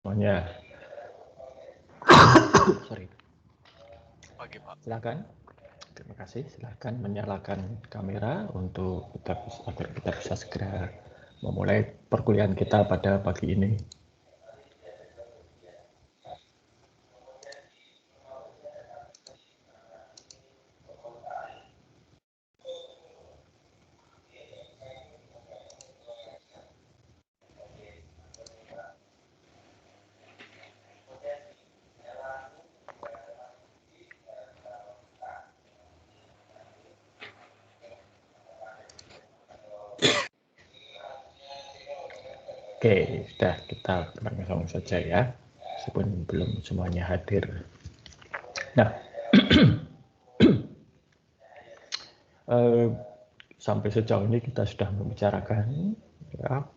Semuanya. Sorry. Oke, Pak. Silakan. Terima kasih. Silakan menyalakan kamera untuk agar kita bisa segera memulai perkuliahan kita pada pagi ini. Oke, sudah kita langsung saja ya, meskipun belum semuanya hadir. Nah, sampai sejauh ini kita sudah membicarakan ya,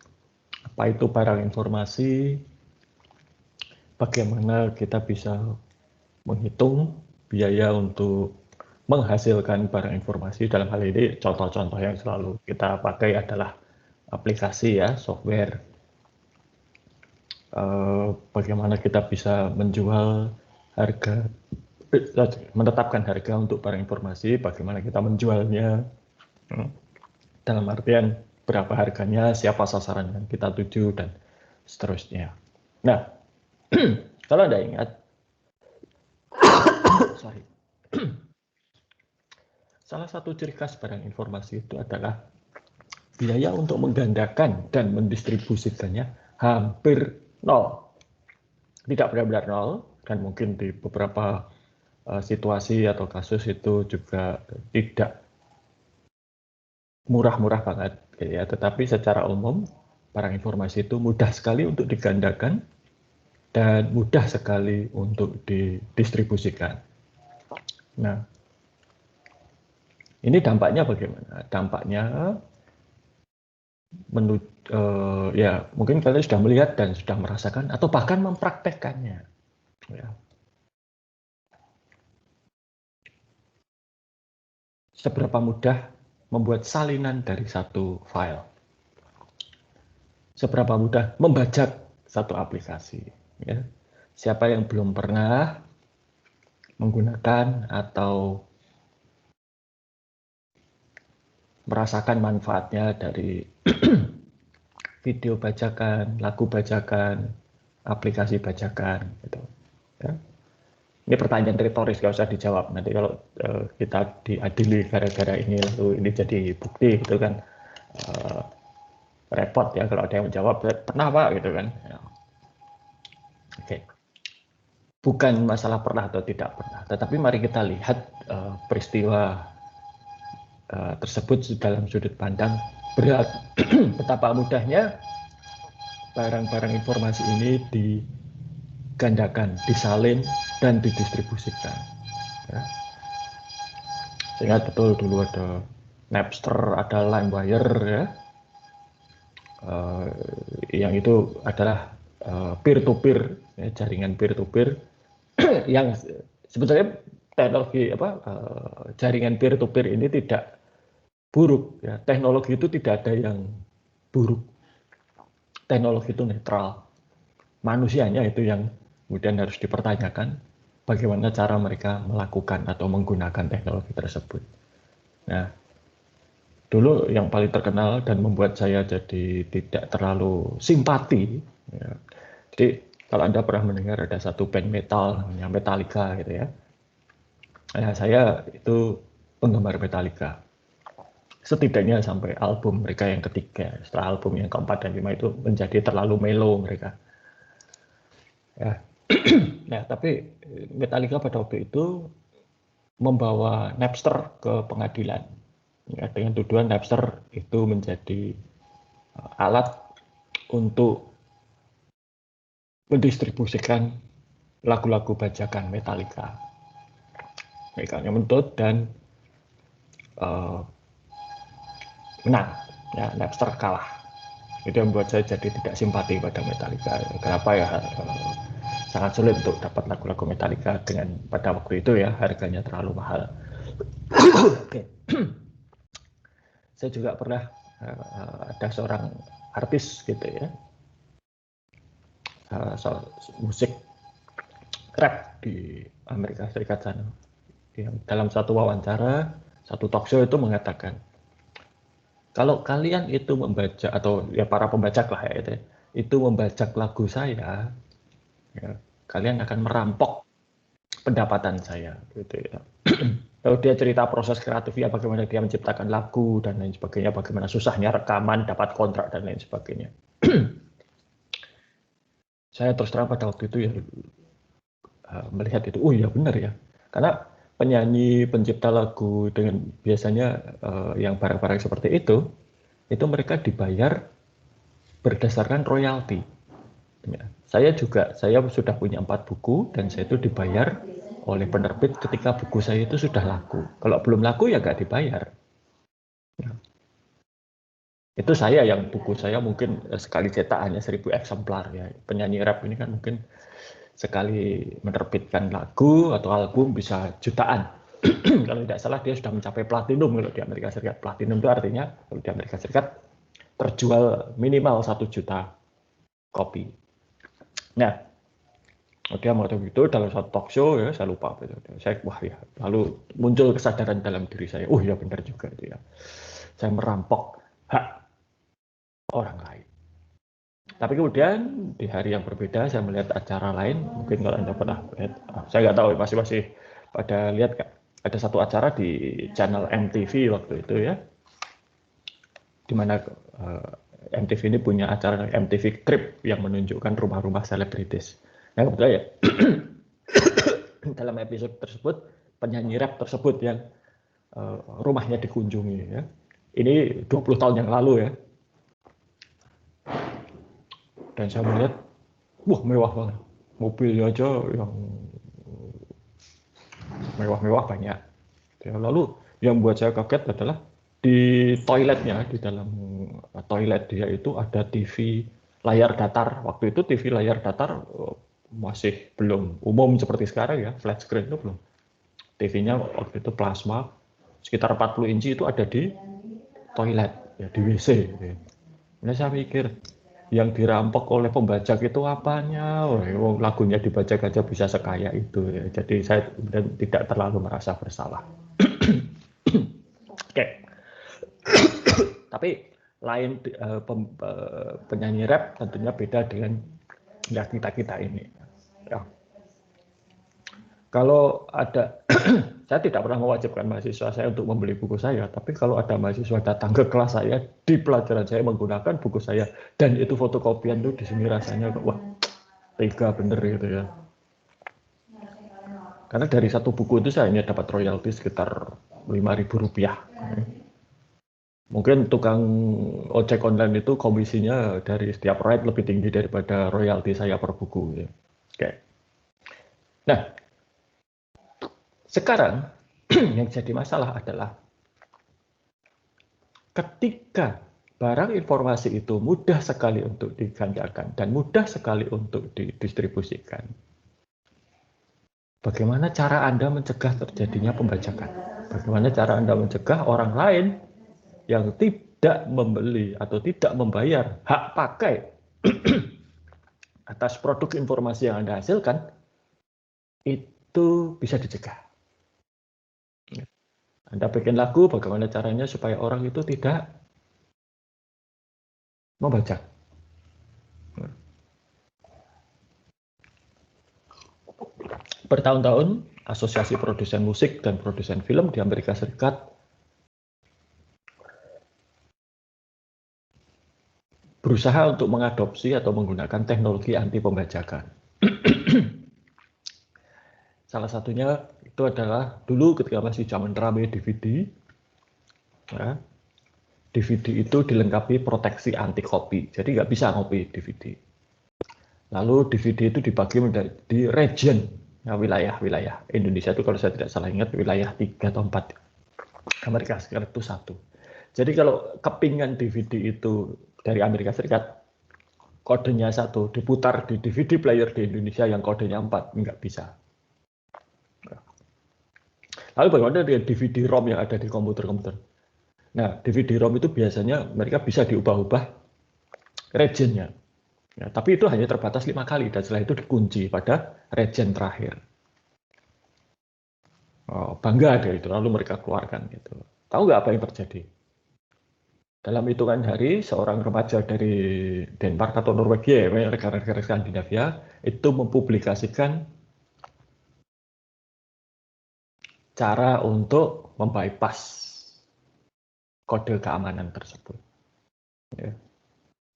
apa itu barang informasi, bagaimana kita bisa menghitung biaya untuk menghasilkan barang informasi. Dalam hal ini contoh-contoh yang selalu kita pakai adalah aplikasi ya, software. Bagaimana kita bisa menjual harga, menetapkan harga untuk barang informasi, bagaimana kita menjualnya, dalam artian berapa harganya, siapa sasaran yang kita tuju, dan seterusnya. Nah, kalau Anda ingat, salah satu ciri khas barang informasi itu adalah biaya untuk menggandakan dan mendistribusikannya hampir nol. Tidak benar-benar nol, dan mungkin di beberapa situasi atau kasus itu juga tidak murah-murah banget, ya. Tetapi secara umum barang informasi itu mudah sekali untuk digandakan dan mudah sekali untuk didistribusikan. Nah, ini dampaknya bagaimana? Dampaknya ya mungkin kalian sudah melihat dan sudah merasakan atau bahkan mempraktekkannya. Ya. Seberapa mudah membuat salinan dari satu file. Seberapa mudah membajak satu aplikasi. Ya. Siapa yang belum pernah menggunakan atau merasakan manfaatnya dari video bajakan, lagu bajakan, aplikasi bajakan, gitu. Ya. Ini pertanyaan retoris, nggak usah dijawab. Nanti kalau kita diadili gara-gara ini, lalu ini jadi bukti, gitu kan, repot ya kalau ada yang menjawab, pernah Pak, gitu kan. Ya. Oke. Bukan masalah pernah atau tidak pernah, tetapi mari kita lihat peristiwa tersebut dalam sudut pandang berat. Betapa mudahnya barang-barang informasi ini digandakan, disalin, dan didistribusikan. Ya. Saya ingat betul dulu ada Napster, ada LimeWire, ya, yang itu adalah peer-to-peer, ya, jaringan peer-to-peer yang sebetulnya teknologi jaringan peer-to-peer ini tidak buruk, ya. Teknologi itu tidak ada yang buruk. Teknologi itu netral. Manusianya itu yang kemudian harus dipertanyakan bagaimana cara mereka melakukan atau menggunakan teknologi tersebut. Nah, dulu yang paling terkenal dan membuat saya jadi tidak terlalu simpati, ya. Jadi kalau Anda pernah mendengar ada satu band metal namanya Metallica, gitu ya. Nah, saya itu penggemar Metallica. Setidaknya sampai album mereka yang ketiga. Setelah album yang keempat dan lima itu menjadi terlalu mellow mereka. Ya. Nah, tapi Metallica pada waktu itu membawa Napster ke pengadilan, ya, dengan tuduhan Napster itu menjadi alat untuk mendistribusikan lagu-lagu bajakan Metallica. Mereka menuntut dan menang. Ya, Napster kalah. Itu yang membuat saya jadi tidak simpati pada Metallica. Kenapa ya? Sangat sulit untuk dapat lagu-lagu Metallica dengan pada waktu itu ya, harganya terlalu mahal. Oke. Saya juga pernah ada seorang artis gitu ya, musik rap di Amerika Serikat sana. Yang dalam satu wawancara, satu talk show itu mengatakan, kalau kalian itu membaca atau ya para pembajak lah ya itu membajak lagu saya, ya, kalian akan merampok pendapatan saya, gitu ya. Kalau dia cerita proses kreatifnya, bagaimana dia menciptakan lagu dan lain sebagainya, bagaimana susahnya rekaman, dapat kontrak dan lain sebagainya. Saya terus terang pada waktu itu ya melihat itu, oh ya benar ya, karena penyanyi pencipta lagu dengan biasanya yang barang-barang seperti itu mereka dibayar berdasarkan royalti. Ya. Saya sudah punya 4 buku dan saya itu dibayar oleh penerbit ketika buku saya itu sudah laku. Kalau belum laku ya nggak dibayar. Ya. Itu saya yang buku saya mungkin sekali cetak hanya 1000 eksemplar ya. Penyanyi rap ini kan mungkin sekali menerbitkan lagu atau album bisa jutaan. Kalau tidak salah dia sudah mencapai platinum kalau di Amerika Serikat. Platinum itu artinya kalau di Amerika Serikat terjual minimal 1 juta kopi. Nah, dia mengatakan itu dalam satu talk show ya, saya lupa. Saya wah ya, lalu muncul kesadaran dalam diri saya. Oh ya benar juga itu ya. Saya merampok hak orang lain. Tapi kemudian di hari yang berbeda saya melihat acara lain. Mungkin kalau Anda pernah lihat, saya nggak tahu masih pada lihat Kak. Ada satu acara di channel MTV waktu itu ya, di mana MTV ini punya acara MTV Crib yang menunjukkan rumah-rumah selebritis. Nah kebetulan ya dalam episode tersebut penyanyi rap tersebut yang rumahnya dikunjungi ya. Ini 20 tahun yang lalu ya. Dan saya melihat, wah mewah banget. Mobilnya aja yang mewah-mewah banyak. Lalu yang buat saya kaget adalah di toiletnya, di dalam toilet dia itu ada TV layar datar. Waktu itu TV layar datar masih belum umum seperti sekarang ya, flat screen itu belum. TV-nya waktu itu plasma, sekitar 40 inci itu ada di toilet, ya di WC. Nah saya pikir, yang dirampok oleh pembajak itu apanya? Oh, lagunya dibajak aja bisa sekaya itu. Ya. Jadi saya tidak terlalu merasa bersalah. Oke. Tapi lain penyanyi rap tentunya beda dengan ya kita ini. Ya. Kalau ada, saya tidak pernah mewajibkan mahasiswa saya untuk membeli buku saya, tapi kalau ada mahasiswa datang ke kelas saya di pelajaran saya menggunakan buku saya dan itu fotokopian tuh di sini rasanya wah tega bener gitu ya. Karena dari satu buku itu saya hanya dapat royalti sekitar Rp5.000. Mungkin tukang ojek online itu komisinya dari setiap ride lebih tinggi daripada royalti saya per buku. Ya. Oke. Nah, sekarang yang jadi masalah adalah ketika barang informasi itu mudah sekali untuk digandakan dan mudah sekali untuk didistribusikan. Bagaimana cara Anda mencegah terjadinya pembajakan? Bagaimana cara Anda mencegah orang lain yang tidak membeli atau tidak membayar hak pakai atas produk informasi yang Anda hasilkan, itu bisa dicegah. Anda bikin lagu, bagaimana caranya supaya orang itu tidak membajak. Bertahun-tahun, Asosiasi Produsen Musik dan Produsen Film di Amerika Serikat berusaha untuk mengadopsi atau menggunakan teknologi anti pembajakan. Salah satunya itu adalah dulu ketika masih zaman rame DVD, ya, DVD itu dilengkapi proteksi anti copy, jadi nggak bisa ngopi DVD. Lalu DVD itu dibagi menjadi region, ya, wilayah-wilayah. Indonesia itu kalau saya tidak salah ingat wilayah 3 atau 4, Amerika Serikat itu 1. Jadi kalau kepingan DVD itu dari Amerika Serikat, kodenya 1, diputar di DVD player di Indonesia yang kodenya 4, nggak bisa. Lalu bagaimana dengan DVD-ROM yang ada di komputer-komputer? Nah, DVD-ROM itu biasanya mereka bisa diubah-ubah regionnya. Ya, tapi itu hanya terbatas 5 kali dan setelah itu dikunci pada regen terakhir. Oh, bangga ada itu, lalu mereka keluarkan gitu. Tahu nggak apa yang terjadi? Dalam hitungan hari, seorang remaja dari Denmark atau Norwegia, negara-negara Skandinavia, itu mempublikasikan cara untuk membypass kode keamanan tersebut. Ya.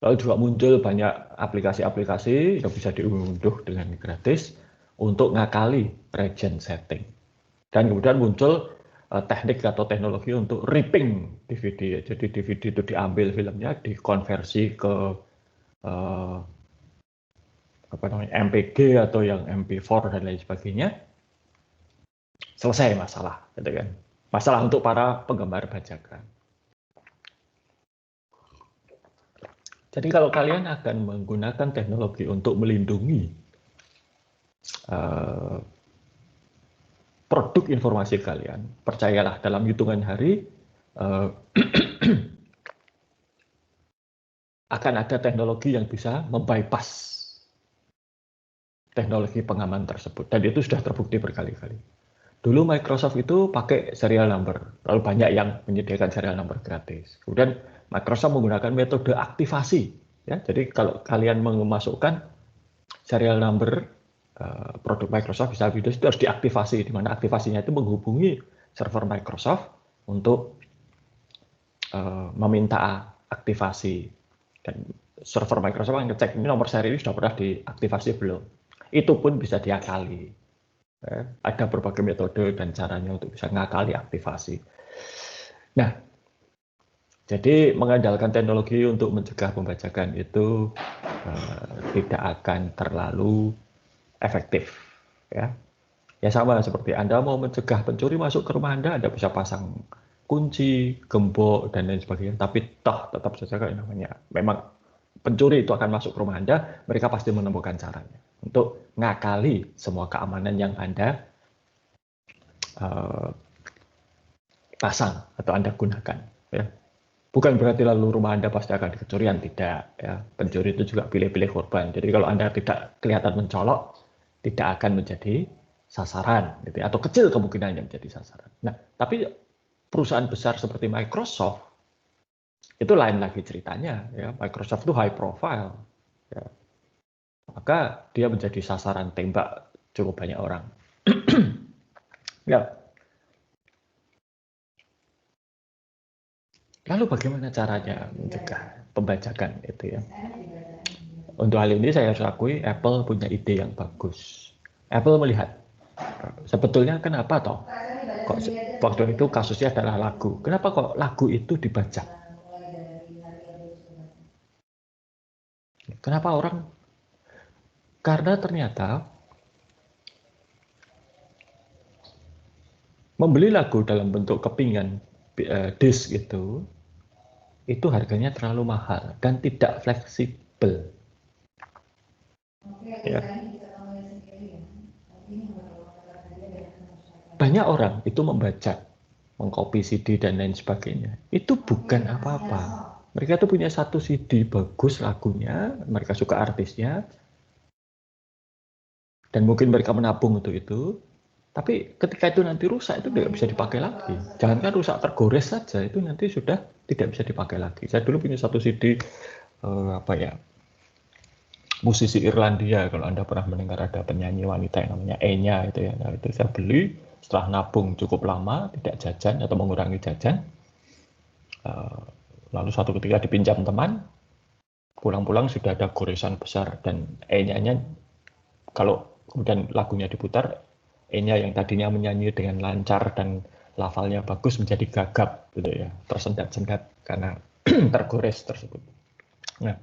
Lalu juga muncul banyak aplikasi-aplikasi yang bisa diunduh dengan gratis untuk ngakali regen setting. Dan kemudian muncul teknik atau teknologi untuk ripping DVD. Jadi DVD itu diambil filmnya, dikonversi ke MPG atau yang MP4 dan lain sebagainya. Selesai masalah, gitu kan? Masalah untuk para penggemar bajakan. Jadi kalau kalian akan menggunakan teknologi untuk melindungi produk informasi kalian, percayalah dalam hitungan hari akan ada teknologi yang bisa membypass teknologi pengaman tersebut. Dan itu sudah terbukti berkali-kali. Dulu Microsoft itu pakai serial number, lalu banyak yang menyediakan serial number gratis. Kemudian Microsoft menggunakan metode aktivasi. Ya, jadi kalau kalian memasukkan serial number produk Microsoft, bisa Windows, itu harus diaktifasi, di mana aktivasinya itu menghubungi server Microsoft untuk meminta aktivasi. Dan server Microsoft yang ngecek ini nomor seri ini sudah pernah diaktifasi belum. Itu pun bisa diakali. Ada berbagai metode dan caranya untuk bisa ngakali aktivasi. Nah, jadi mengandalkan teknologi untuk mencegah pembajakan itu tidak akan terlalu efektif. Ya, sama seperti Anda mau mencegah pencuri masuk ke rumah Anda bisa pasang kunci, gembok, dan lain sebagainya. Tapi toh tetap saja kayak namanya. Memang pencuri itu akan masuk ke rumah Anda, mereka pasti menemukan caranya untuk ngakali semua keamanan yang Anda pasang atau Anda gunakan. Ya. Bukan berarti lalu rumah Anda pasti akan dikecurian, tidak. Ya. Pencuri itu juga pilih-pilih korban. Jadi kalau Anda tidak kelihatan mencolok, tidak akan menjadi sasaran, gitu, atau kecil kemungkinannya menjadi sasaran. Nah, tapi perusahaan besar seperti Microsoft itu lain lagi ceritanya. Ya. Microsoft itu high profile. Ya. Maka dia menjadi sasaran tembak cukup banyak orang. Ya. Lalu bagaimana caranya mencegah pembajakan itu ya? Untuk hal ini saya harus akui Apple punya ide yang bagus. Apple melihat sebetulnya kenapa toh kok waktu itu kasusnya adalah lagu. Kenapa kok lagu itu dibajak? Kenapa orang? Karena ternyata membeli lagu dalam bentuk kepingan disk itu harganya terlalu mahal dan tidak fleksibel. Ya. Banyak orang itu membajak, mengcopy CD dan lain sebagainya. Itu bukan apa-apa. Mereka tuh punya satu CD bagus lagunya, mereka suka artisnya, dan mungkin mereka menabung untuk itu. Tapi ketika itu nanti rusak, itu tidak bisa dipakai lagi. Jangankan rusak, tergores saja, itu nanti sudah tidak bisa dipakai lagi. Saya dulu punya satu CD, musisi Irlandia, kalau Anda pernah mendengar ada penyanyi wanita yang namanya Enya, itu ya. Nah, itu saya beli setelah nabung cukup lama, tidak jajan atau mengurangi jajan. Lalu suatu ketika dipinjam teman, pulang-pulang sudah ada goresan besar, dan Enya-nya, kalau kemudian lagunya diputar, Enya yang tadinya menyanyi dengan lancar dan lafalnya bagus menjadi gagap, gitu ya, tersendat-sendat karena tergores tersebut. Nah,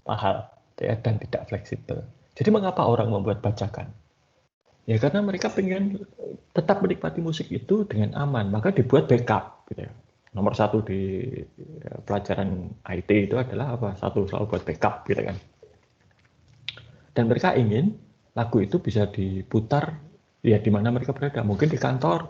mahal ya, dan tidak fleksibel. Jadi mengapa orang membuat bajakan? Ya karena mereka pengen tetap menikmati musik itu dengan aman, maka dibuat backup, gitu ya. Nomor satu di pelajaran IT itu adalah apa? Selalu buat backup, gitu kan. Dan mereka ingin lagu itu bisa diputar ya di mana mereka berada. Mungkin di kantor,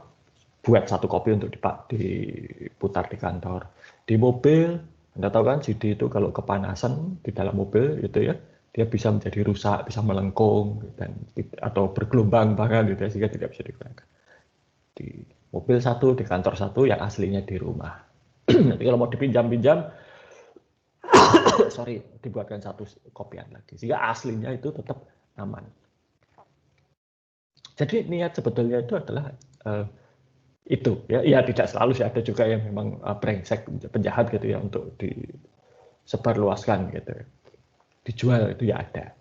buat satu kopi untuk diputar di kantor. Di mobil, Anda tahu kan CD itu kalau kepanasan di dalam mobil gitu ya, dia bisa menjadi rusak, bisa melengkung dan atau bergelombang bahkan gitu ya, sehingga tidak bisa digunakan. Di mobil satu, di kantor satu, yang aslinya di rumah. Nanti kalau mau dipinjam-pinjam, sorry, dibuatkan satu kopian lagi, sehingga aslinya itu tetap aman. Jadi niat sebetulnya itu adalah itu ya tidak selalu sih, ada juga yang memang brengsek penjahat gitu ya untuk disebarluaskan gitu ya. Dijual itu ya ada.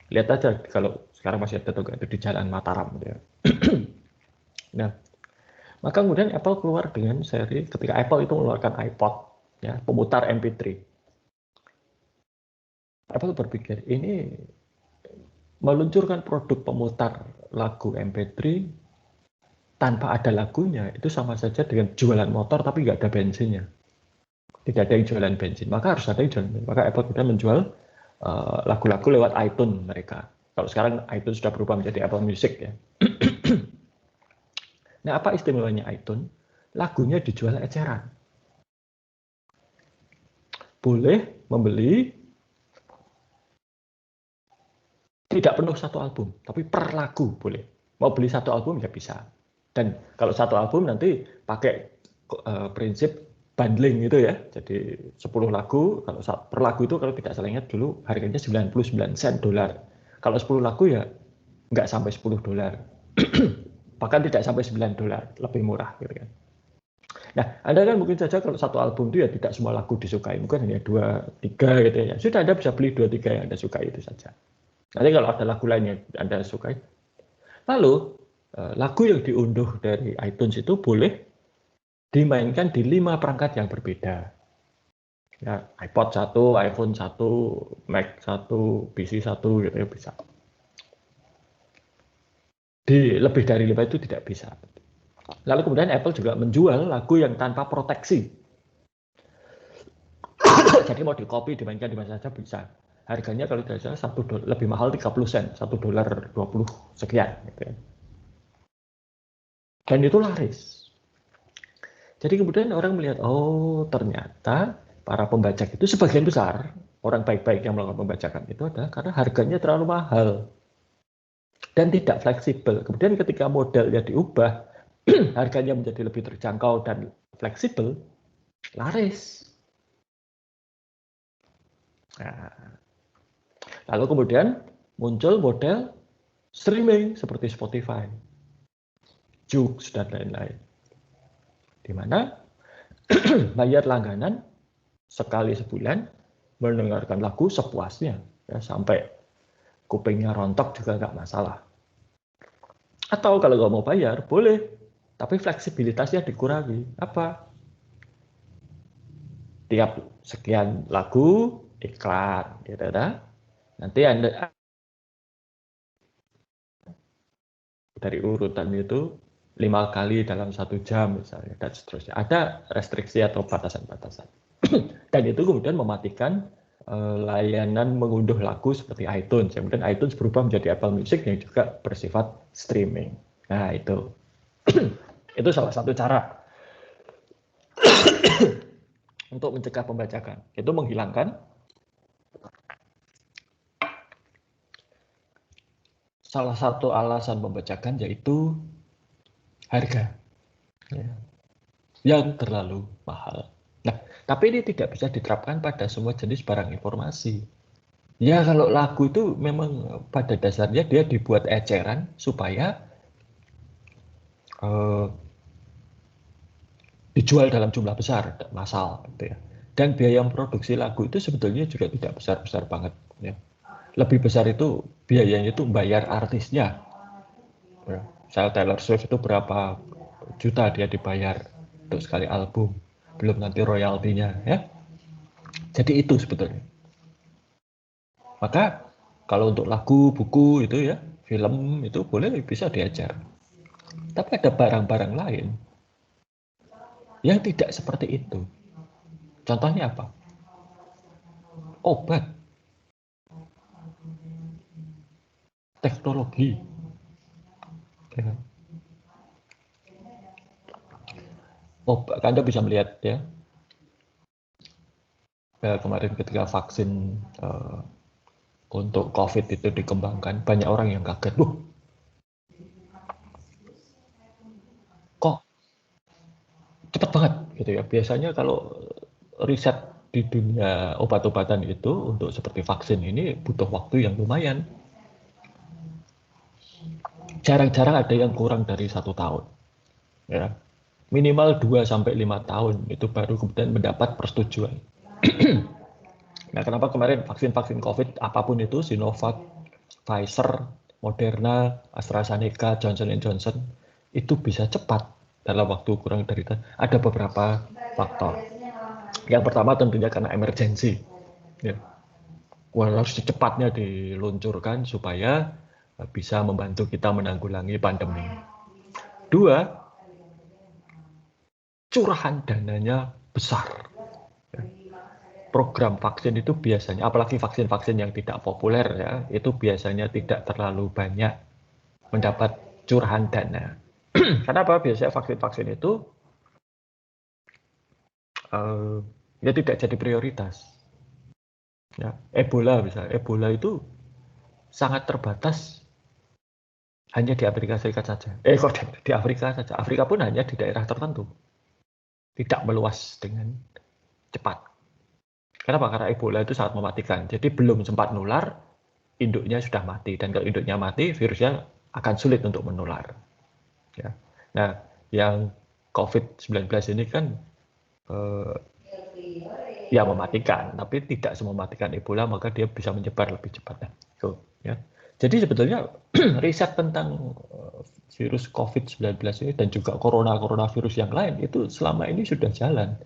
Lihat aja kalau sekarang masih ada tuh itu di Jalan Mataram gitu ya. Nah, maka kemudian Apple keluar dengan seri ketika Apple itu mengeluarkan iPod ya, pemutar MP3. Apple berpikir ini meluncurkan produk pemutar lagu MP3 tanpa ada lagunya itu sama saja dengan jualan motor tapi nggak ada bensinnya. Tidak ada yang jualan bensin, maka harus ada yang jualan bensin. Maka Apple kemudian menjual lagu-lagu lewat iTunes mereka. Kalau sekarang iTunes sudah berubah menjadi Apple Music ya. Nah, apa istimewanya iTunes? Lagunya dijual eceran. Boleh membeli tidak penuh satu album, tapi per lagu boleh. Mau beli satu album ya bisa. Dan kalau satu album nanti pakai prinsip bundling gitu ya. Jadi 10 lagu, kalau per lagu itu kalau tidak salah ingat dulu harganya 99 sen dolar. Kalau 10 lagu ya nggak sampai 10 dolar. Bahkan tidak sampai 9 dolar, lebih murah gitu kan. Nah, Anda kan mungkin saja kalau satu album itu ya tidak semua lagu disukai, mungkin hanya 2, 3 gitu ya. Sudah Anda bisa beli 2, 3 yang Anda sukai itu saja. Nanti kalau ada lagu lain yang Anda sukai, lalu lagu yang diunduh dari iTunes itu boleh dimainkan di 5 perangkat yang berbeda. Ya, iPod 1, iPhone 1, Mac 1, PC 1 gitu ya bisa. Di lebih dari 5 itu tidak bisa. Lalu kemudian Apple juga menjual lagu yang tanpa proteksi. Jadi mau di-copy, dimainkan di mana saja bisa. Harganya kalau tidak salah $1 lebih mahal 30 sen, $1.20 sekian gitu ya. Dan itu laris. Jadi kemudian orang melihat, oh ternyata para pembajak itu sebagian besar, orang baik-baik yang melakukan pembajakan itu adalah karena harganya terlalu mahal dan tidak fleksibel. Kemudian ketika modelnya diubah, harganya menjadi lebih terjangkau dan fleksibel, laris. Nah, lalu kemudian muncul model streaming seperti Spotify, Joox, dan lain-lain. Di mana bayar langganan sekali sebulan mendengarkan lagu sepuasnya ya, sampai kupingnya rontok juga nggak masalah. Atau kalau nggak mau bayar boleh, tapi fleksibilitasnya dikurangi. Apa? Tiap sekian lagu iklan, gitu ya. Nanti Anda dari urutan itu 5 kali dalam 1 jam misalnya dan seterusnya. Ada restriksi atau batasan-batasan. Dan itu kemudian mematikan layanan mengunduh lagu seperti iTunes. Kemudian iTunes berubah menjadi Apple Music yang juga bersifat streaming. Nah itu, itu salah satu cara untuk mencegah pembajakan. Itu menghilangkan salah satu alasan pembajakan yaitu harga ya, yang terlalu mahal. Nah, tapi ini tidak bisa diterapkan pada semua jenis barang informasi. Ya kalau lagu itu memang pada dasarnya dia dibuat eceran supaya uh, dijual dalam jumlah besar, massal gitu ya. Dan biaya memproduksi lagu itu sebetulnya juga tidak besar-besar banget ya. Lebih besar itu biayanya itu bayar artisnya. Ya. Misalnya Taylor Swift itu berapa juta dia dibayar untuk sekali album, belum nanti royaltinya ya. Jadi itu sebetulnya. Maka kalau untuk lagu, buku itu ya, film itu boleh bisa diajar. Tapi ada barang-barang lain yang tidak seperti itu. Contohnya apa? Obat, teknologi. Ya. Obat, Anda bisa melihat ya, kemarin ketika vaksin untuk COVID itu dikembangkan, banyak orang yang kaget, kok cepat banget gitu ya. Biasanya kalau riset di dunia obat-obatan itu untuk seperti vaksin ini butuh waktu yang lumayan. Jarang-jarang ada yang kurang dari 1 tahun. Ya. Minimal 2-5 tahun itu baru kemudian mendapat persetujuan. Nah, kenapa kemarin vaksin-vaksin COVID apapun itu, Sinovac, Pfizer, Moderna, AstraZeneca, Johnson Johnson, itu bisa cepat dalam waktu kurang dari itu. Ada beberapa faktor. Yang pertama tentunya karena emergensi. Ya. Harus secepatnya diluncurkan supaya bisa membantu kita menanggulangi pandemi. Dua, curahan dananya besar. Program vaksin itu biasanya, apalagi vaksin-vaksin yang tidak populer ya, itu biasanya tidak terlalu banyak mendapat curahan dana. Kenapa? Biasanya vaksin-vaksin itu ya tidak jadi prioritas. Ya, Ebola misalnya, Ebola itu sangat terbatas hanya di Amerika Serikat saja. Kok di Afrika saja. Afrika pun hanya di daerah tertentu. Tidak meluas dengan cepat. Kenapa? Karena Ebola itu sangat mematikan. Jadi belum sempat nular, induknya sudah mati. Dan kalau induknya mati, virusnya akan sulit untuk menular. Ya. Nah, yang COVID-19 ini kan ya mematikan, tapi tidak semematikan Ebola, maka dia bisa menyebar lebih cepat. Nah, ya. Jadi sebetulnya riset tentang virus COVID-19 ini dan juga coronavirus yang lain itu selama ini sudah jalan.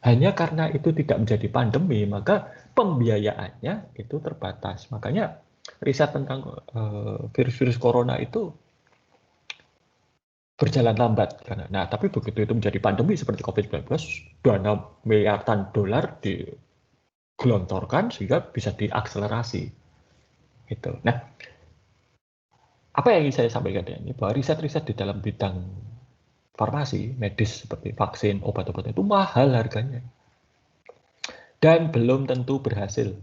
Hanya karena itu tidak menjadi pandemi, maka pembiayaannya itu terbatas. Makanya riset tentang virus-virus corona itu berjalan lambat. Nah, tapi begitu itu menjadi pandemi seperti COVID-19, dana miliaran dolar digelontorkan sehingga bisa diakselerasi. Gitu. Nah, apa yang ingin saya sampaikan ini, bahwa riset-riset di dalam bidang farmasi, medis seperti vaksin, obat-obatan itu mahal harganya. Dan belum tentu berhasil.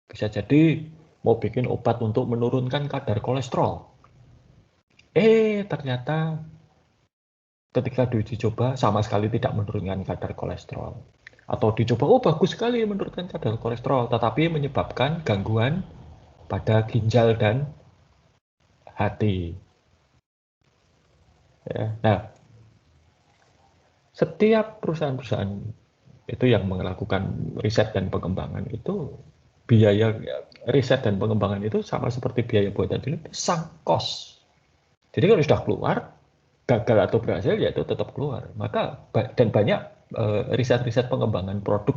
Bisa jadi mau bikin obat untuk menurunkan kadar kolesterol. Ternyata ketika diuji coba sama sekali tidak menurunkan kadar kolesterol. Atau dicoba, bagus sekali menurunkan kadar kolesterol, tetapi menyebabkan gangguan pada ginjal dan hati. Ya. Nah, setiap perusahaan-perusahaan itu yang melakukan riset dan pengembangan itu biaya riset dan pengembangan itu sama seperti biaya buatan film, sunk cost. Jadi kalau sudah keluar, gagal atau berhasil ya itu tetap keluar. Maka dan banyak riset-riset pengembangan produk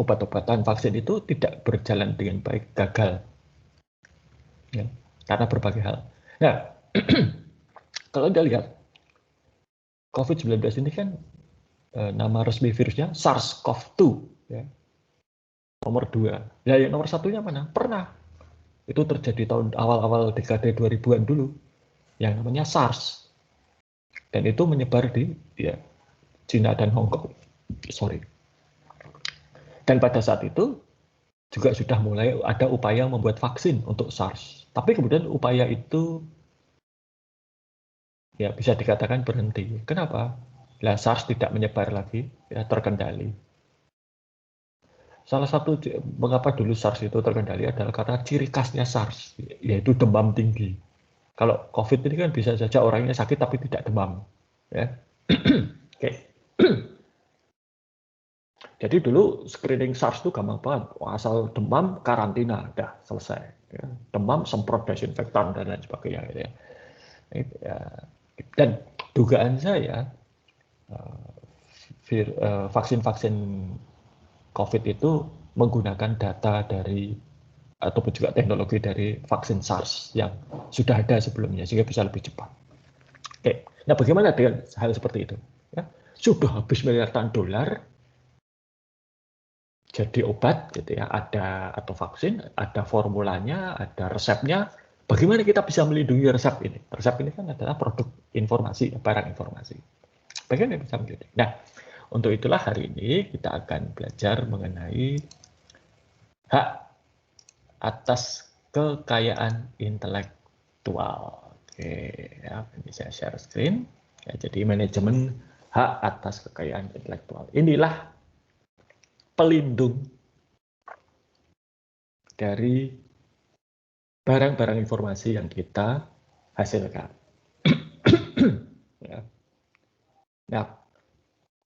obat-obatan vaksin itu tidak berjalan dengan baik, gagal. Ya, karena berbagai hal. Nah, kalau Anda lihat COVID-19 ini kan nama resmi virusnya SARS-CoV-2 ya. Nomor 2. Ya, yang nomor 1-nya mana? Pernah. Itu terjadi tahun awal-awal dekade 2000-an dulu. Yang namanya SARS. Dan itu menyebar di Cina dan Hong Kong. Sorry. Dan pada saat itu juga sudah mulai ada upaya membuat vaksin untuk SARS. Tapi kemudian upaya itu ya bisa dikatakan berhenti. Kenapa? SARS tidak menyebar lagi, ya terkendali. Salah satu mengapa dulu SARS itu terkendali adalah karena ciri khasnya SARS, yaitu demam tinggi. Kalau COVID ini kan bisa saja orangnya sakit tapi tidak demam. Ya. Oke. Jadi dulu screening SARS itu gampang banget. Asal demam, karantina, udah selesai. Ya. Demam, semprot desinfektan dan lain sebagainya. Gitu ya. Dan dugaan saya vaksin-vaksin COVID itu menggunakan data dari ataupun juga teknologi dari vaksin SARS yang sudah ada sebelumnya sehingga bisa lebih cepat. Oke, nah bagaimana dengan hal seperti itu? Ya, sudah habis miliaran dolar jadi obat, gitu ya, ada atau vaksin, ada formulanya, ada resepnya. Bagaimana kita bisa melindungi resep ini? Resep ini kan adalah produk informasi, barang informasi. Bagaimana bisa melindungi? Nah, Untuk itulah hari ini kita akan belajar mengenai hak atas kekayaan intelektual. Oke, ya, ini saya share screen. Ya, jadi manajemen hak atas kekayaan intelektual. Inilah pelindung dari barang-barang informasi yang kita hasilkan. Ya. Nah,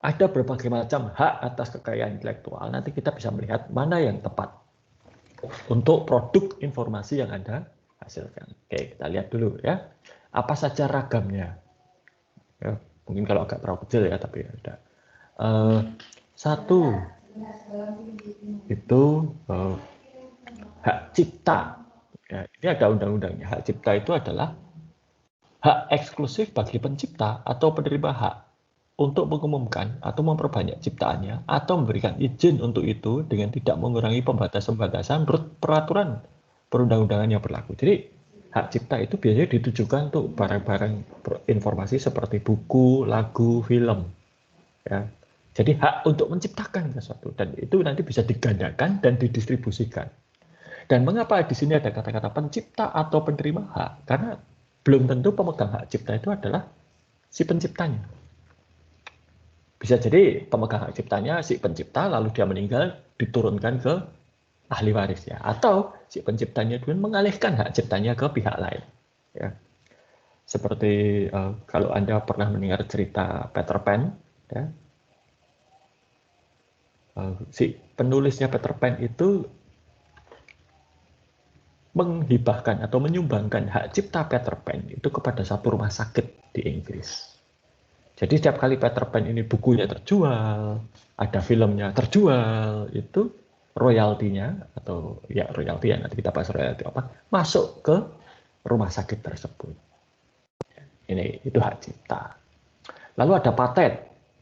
ada berbagai macam hak atas kekayaan intelektual. Nanti kita bisa melihat mana yang tepat untuk produk informasi yang Anda hasilkan. Oke, kita lihat dulu ya. Apa saja ragamnya? Ya, mungkin kalau agak terlalu kecil ya, tapi ya udah. Satu itu hak cipta. Ya, ini ada undang-undangnya. Hak cipta itu adalah hak eksklusif bagi pencipta atau penerima hak untuk mengumumkan atau memperbanyak ciptaannya atau memberikan izin untuk itu dengan tidak mengurangi pembatasan-pembatasan menurut peraturan perundang-undangan yang berlaku. Jadi hak cipta itu biasanya ditujukan untuk barang-barang informasi seperti buku, lagu, film. Ya. Jadi hak untuk menciptakan sesuatu dan itu nanti bisa digandakan dan didistribusikan. Dan mengapa di sini ada kata-kata pencipta atau penerima hak? Karena belum tentu pemegang hak cipta itu adalah si penciptanya. Bisa jadi pemegang hak ciptanya si pencipta, lalu dia meninggal, diturunkan ke ahli waris ya. Atau si penciptanya itu mengalihkan hak ciptanya ke pihak lain. Ya. Seperti kalau Anda pernah mendengar cerita Peter Pan, ya, si penulisnya Peter Pan itu menghibahkan atau menyumbangkan hak cipta Peter Pan itu kepada satu rumah sakit di Inggris. Jadi setiap kali Peter Pan ini bukunya terjual, ada filmnya terjual, itu royaltinya atau ya royalti ya nanti kita bahas royalti apa masuk ke rumah sakit tersebut. Ini itu hak cipta. Lalu ada paten.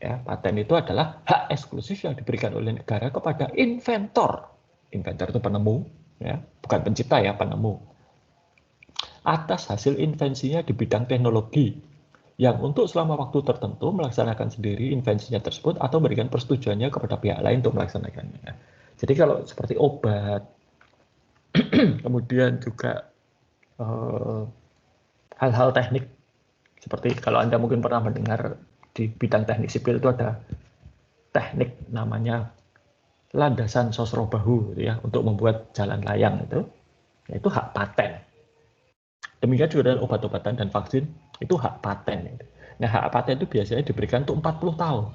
Ya, paten itu adalah hak eksklusif yang diberikan oleh negara kepada inventor. Inventor itu penemu, ya, bukan pencipta ya, penemu. Atas hasil invensinya di bidang teknologi yang untuk selama waktu tertentu melaksanakan sendiri invensinya tersebut atau memberikan persetujuannya kepada pihak lain untuk melaksanakannya. Jadi kalau seperti obat, kemudian juga hal-hal teknik, seperti kalau Anda mungkin pernah mendengar di bidang teknik sipil itu ada teknik namanya landasan sosro bahu gitu ya, untuk membuat jalan layang itu hak paten. Demikian juga dengan obat-obatan dan vaksin itu hak paten. Nah, hak paten itu biasanya diberikan untuk 40 tahun.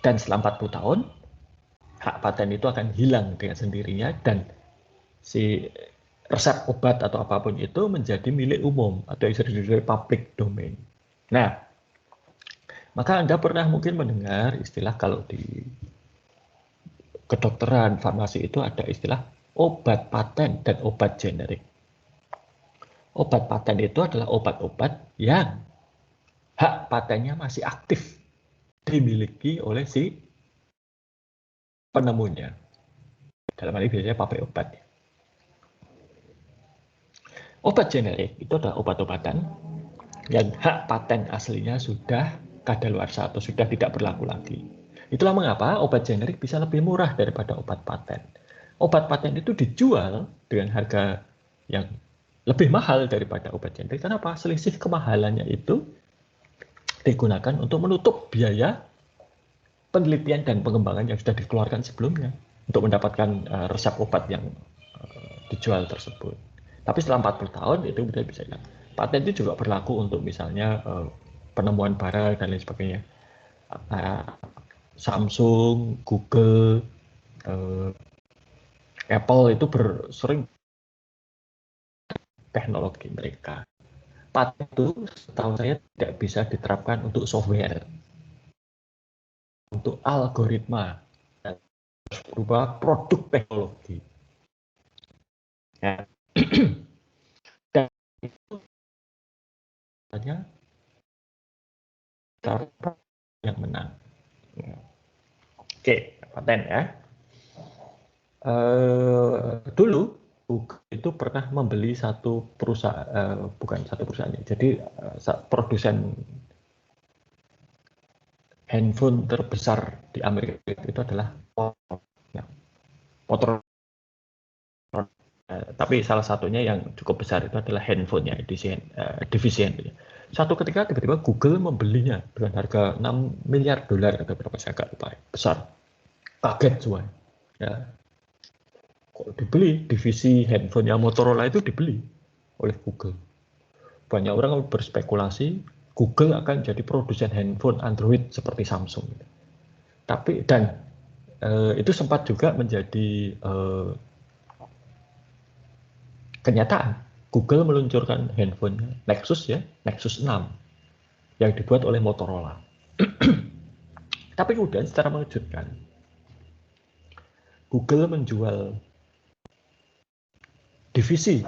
Dan setelah 40 tahun, hak paten itu akan hilang dengan sendirinya dan si resep obat atau apapun itu menjadi milik umum atau yang disebut public domain. Nah, maka Anda pernah mungkin mendengar istilah kalau di kedokteran, farmasi itu ada istilah obat paten dan obat generik. Obat paten itu adalah obat-obat yang hak patennya masih aktif dimiliki oleh si penemunya. Dalam hal ini biasanya pabrik obat. Obat generik itu adalah obat-obatan yang hak paten aslinya sudah kadaluarsa atau sudah tidak berlaku lagi. Itulah mengapa obat generik bisa lebih murah daripada obat paten. Obat paten itu dijual dengan harga yang lebih mahal daripada obat generik. Kenapa? Selisih kemahalannya itu digunakan untuk menutup biaya penelitian dan pengembangan yang sudah dikeluarkan sebelumnya untuk mendapatkan resep obat yang dijual tersebut. Tapi setelah 40 tahun itu bisa hilang. Paten itu juga berlaku untuk misalnya penemuan barang dan lain sebagainya. Samsung, Google, Apple itu sering teknologi mereka. Paten itu setahu saya tidak bisa diterapkan untuk software, untuk algoritma, dan berupa produk teknologi. Ya. Dan itu hanya yang menang. Ya. Oke, paten ya. Dulu Google itu pernah membeli satu perusahaan, bukan satu perusahaan, jadi produsen handphone terbesar di Amerika itu adalah motor. Tapi salah satunya yang cukup besar itu adalah handphonenya, divisi handphone. Suatu ketika tiba-tiba Google membelinya dengan harga 6 miliar dolar atau berapa saya nggak lupa, besar. Kaget semua. Ya. Kok dibeli divisi handphonenya Motorola itu dibeli oleh Google. Banyak orang berspekulasi Google akan jadi produsen handphone Android seperti Samsung. Tapi itu sempat juga menjadi kenyataan. Google meluncurkan handphone Nexus Nexus 6 yang dibuat oleh Motorola. Tapi kemudian secara mengejutkan, Google menjual divisi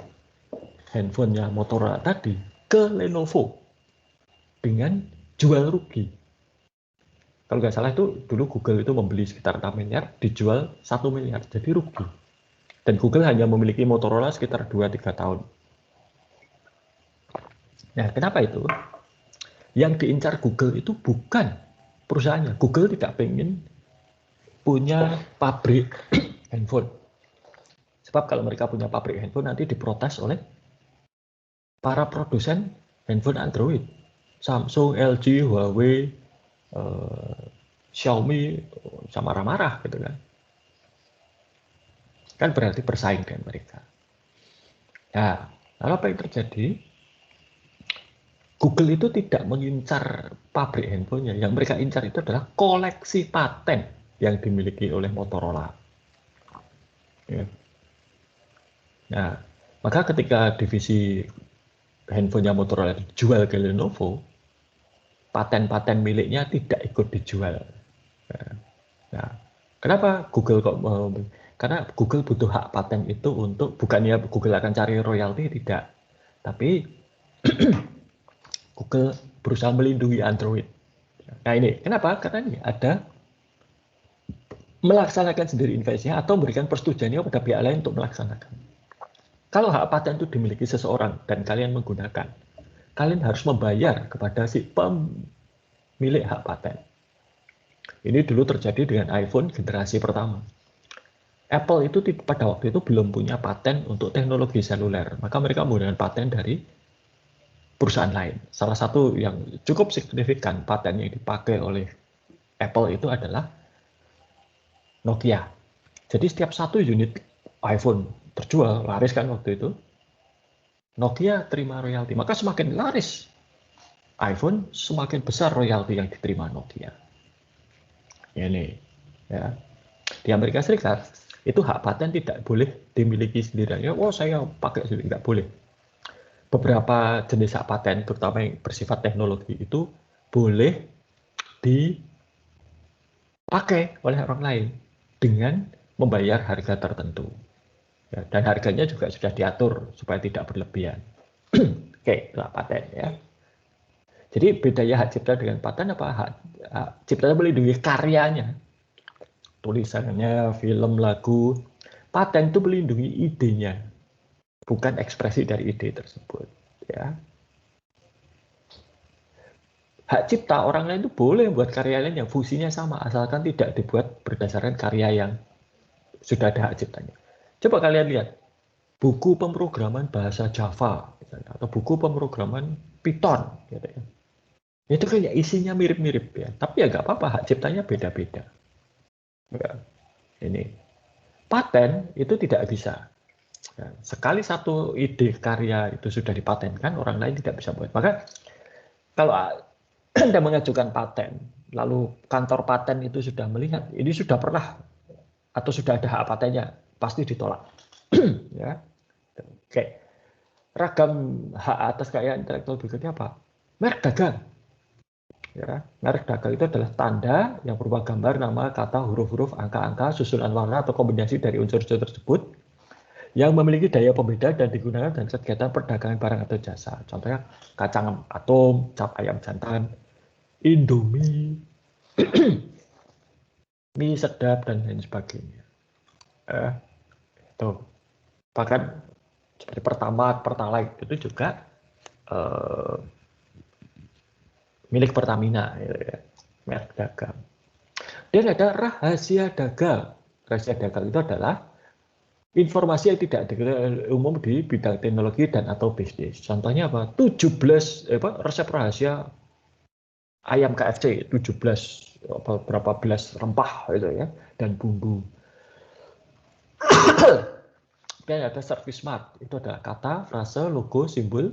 handphonenya Motorola tadi ke Lenovo dengan jual rugi. Kalau nggak salah itu dulu Google itu membeli sekitar 6 miliar, dijual 1 miliar, jadi rugi. Dan Google hanya memiliki Motorola sekitar 2-3 tahun. Nah, kenapa itu? Yang diincar Google itu bukan perusahaannya. Google tidak pengen punya pabrik handphone. Sebab kalau mereka punya pabrik handphone nanti diprotes oleh para produsen handphone Android. Samsung, LG, Huawei, Xiaomi sama marah-marah gitu kan. Kan berarti bersaing dengan mereka. Nah, lalu apa yang terjadi? Google itu tidak mengincar pabrik handphonenya. Yang mereka incar itu adalah koleksi paten yang dimiliki oleh Motorola. Ya. Nah, maka ketika divisi handphonenya Motorola dijual ke Lenovo, paten-paten miliknya tidak ikut dijual. Nah, kenapa Google kok karena Google butuh hak paten itu untuk bukannya Google akan cari royalti, tidak. Tapi Google berusaha melindungi Android. Nah ini, kenapa? Karena ini ada melaksanakan sendiri investasinya atau memberikan persetujuannya pada pihak lain untuk melaksanakan. Kalau hak paten itu dimiliki seseorang dan kalian menggunakan, kalian harus membayar kepada si pemilik hak paten. Ini dulu terjadi dengan iPhone generasi pertama. Apple itu pada waktu itu belum punya paten untuk teknologi seluler, maka mereka menggunakan paten dari perusahaan lain. Salah satu yang cukup signifikan paten yang dipakai oleh Apple itu adalah Nokia. Jadi setiap satu unit iPhone terjual, laris kan waktu itu, Nokia terima royalti. Maka semakin laris iPhone, semakin besar royalti yang diterima Nokia. Ini, ya. Di Amerika Serikat, itu hak paten tidak boleh dimiliki sendiri. Ya, saya pakai sendiri, nggak boleh. Beberapa jenis hak paten, terutama yang bersifat teknologi, itu boleh dipakai oleh orang lain dengan membayar harga tertentu. Ya, dan harganya juga sudah diatur supaya tidak berlebihan. Oke, lah paten ya. Jadi bedanya hak cipta dengan paten apa? Hak cipta melindungi karyanya, tulisannya, film, lagu. Paten itu melindungi idenya, bukan ekspresi dari ide tersebut. Ya. Hak cipta orang lain itu boleh buat karya lain yang fungsinya sama, asalkan tidak dibuat berdasarkan karya yang sudah ada hak ciptanya. Coba kalian lihat buku pemrograman bahasa Java misalnya, atau buku pemrograman Python gitu ya. Itu kayak isinya mirip-mirip ya, tapi ya nggak apa-apa, hak ciptanya beda-beda. Ya, ini paten itu tidak bisa. Ya, sekali satu ide karya itu sudah dipatenkan, orang lain tidak bisa buat. Maka kalau Anda mengajukan paten, lalu kantor paten itu sudah melihat ini sudah pernah atau sudah ada hak patennya, pasti ditolak. Ya, oke. Ragam hak atas kekayaan intelektual berikutnya apa? Merek dagang. Ya, merek dagang itu adalah tanda yang berupa gambar, nama, kata, huruf-huruf, angka-angka, susunan warna atau kombinasi dari unsur-unsur tersebut yang memiliki daya pembeda dan digunakan dalam kegiatan perdagangan barang atau jasa. Contohnya kacang atom, cap ayam jantan, Indomie, mie sedap dan lain sebagainya. Itu bahkan seperti Pertalite itu juga milik Pertamina. Ya. merek dagang. Dan ada rahasia dagang. Rahasia dagang itu adalah informasi yang tidak diketahui umum di bidang teknologi dan atau bisnis. Contohnya apa? 17 resep rahasia ayam KFC, 17 berapa belas rempah gitu ya, dan bumbu. Dan ada service mark, itu adalah kata, frase, logo, simbol,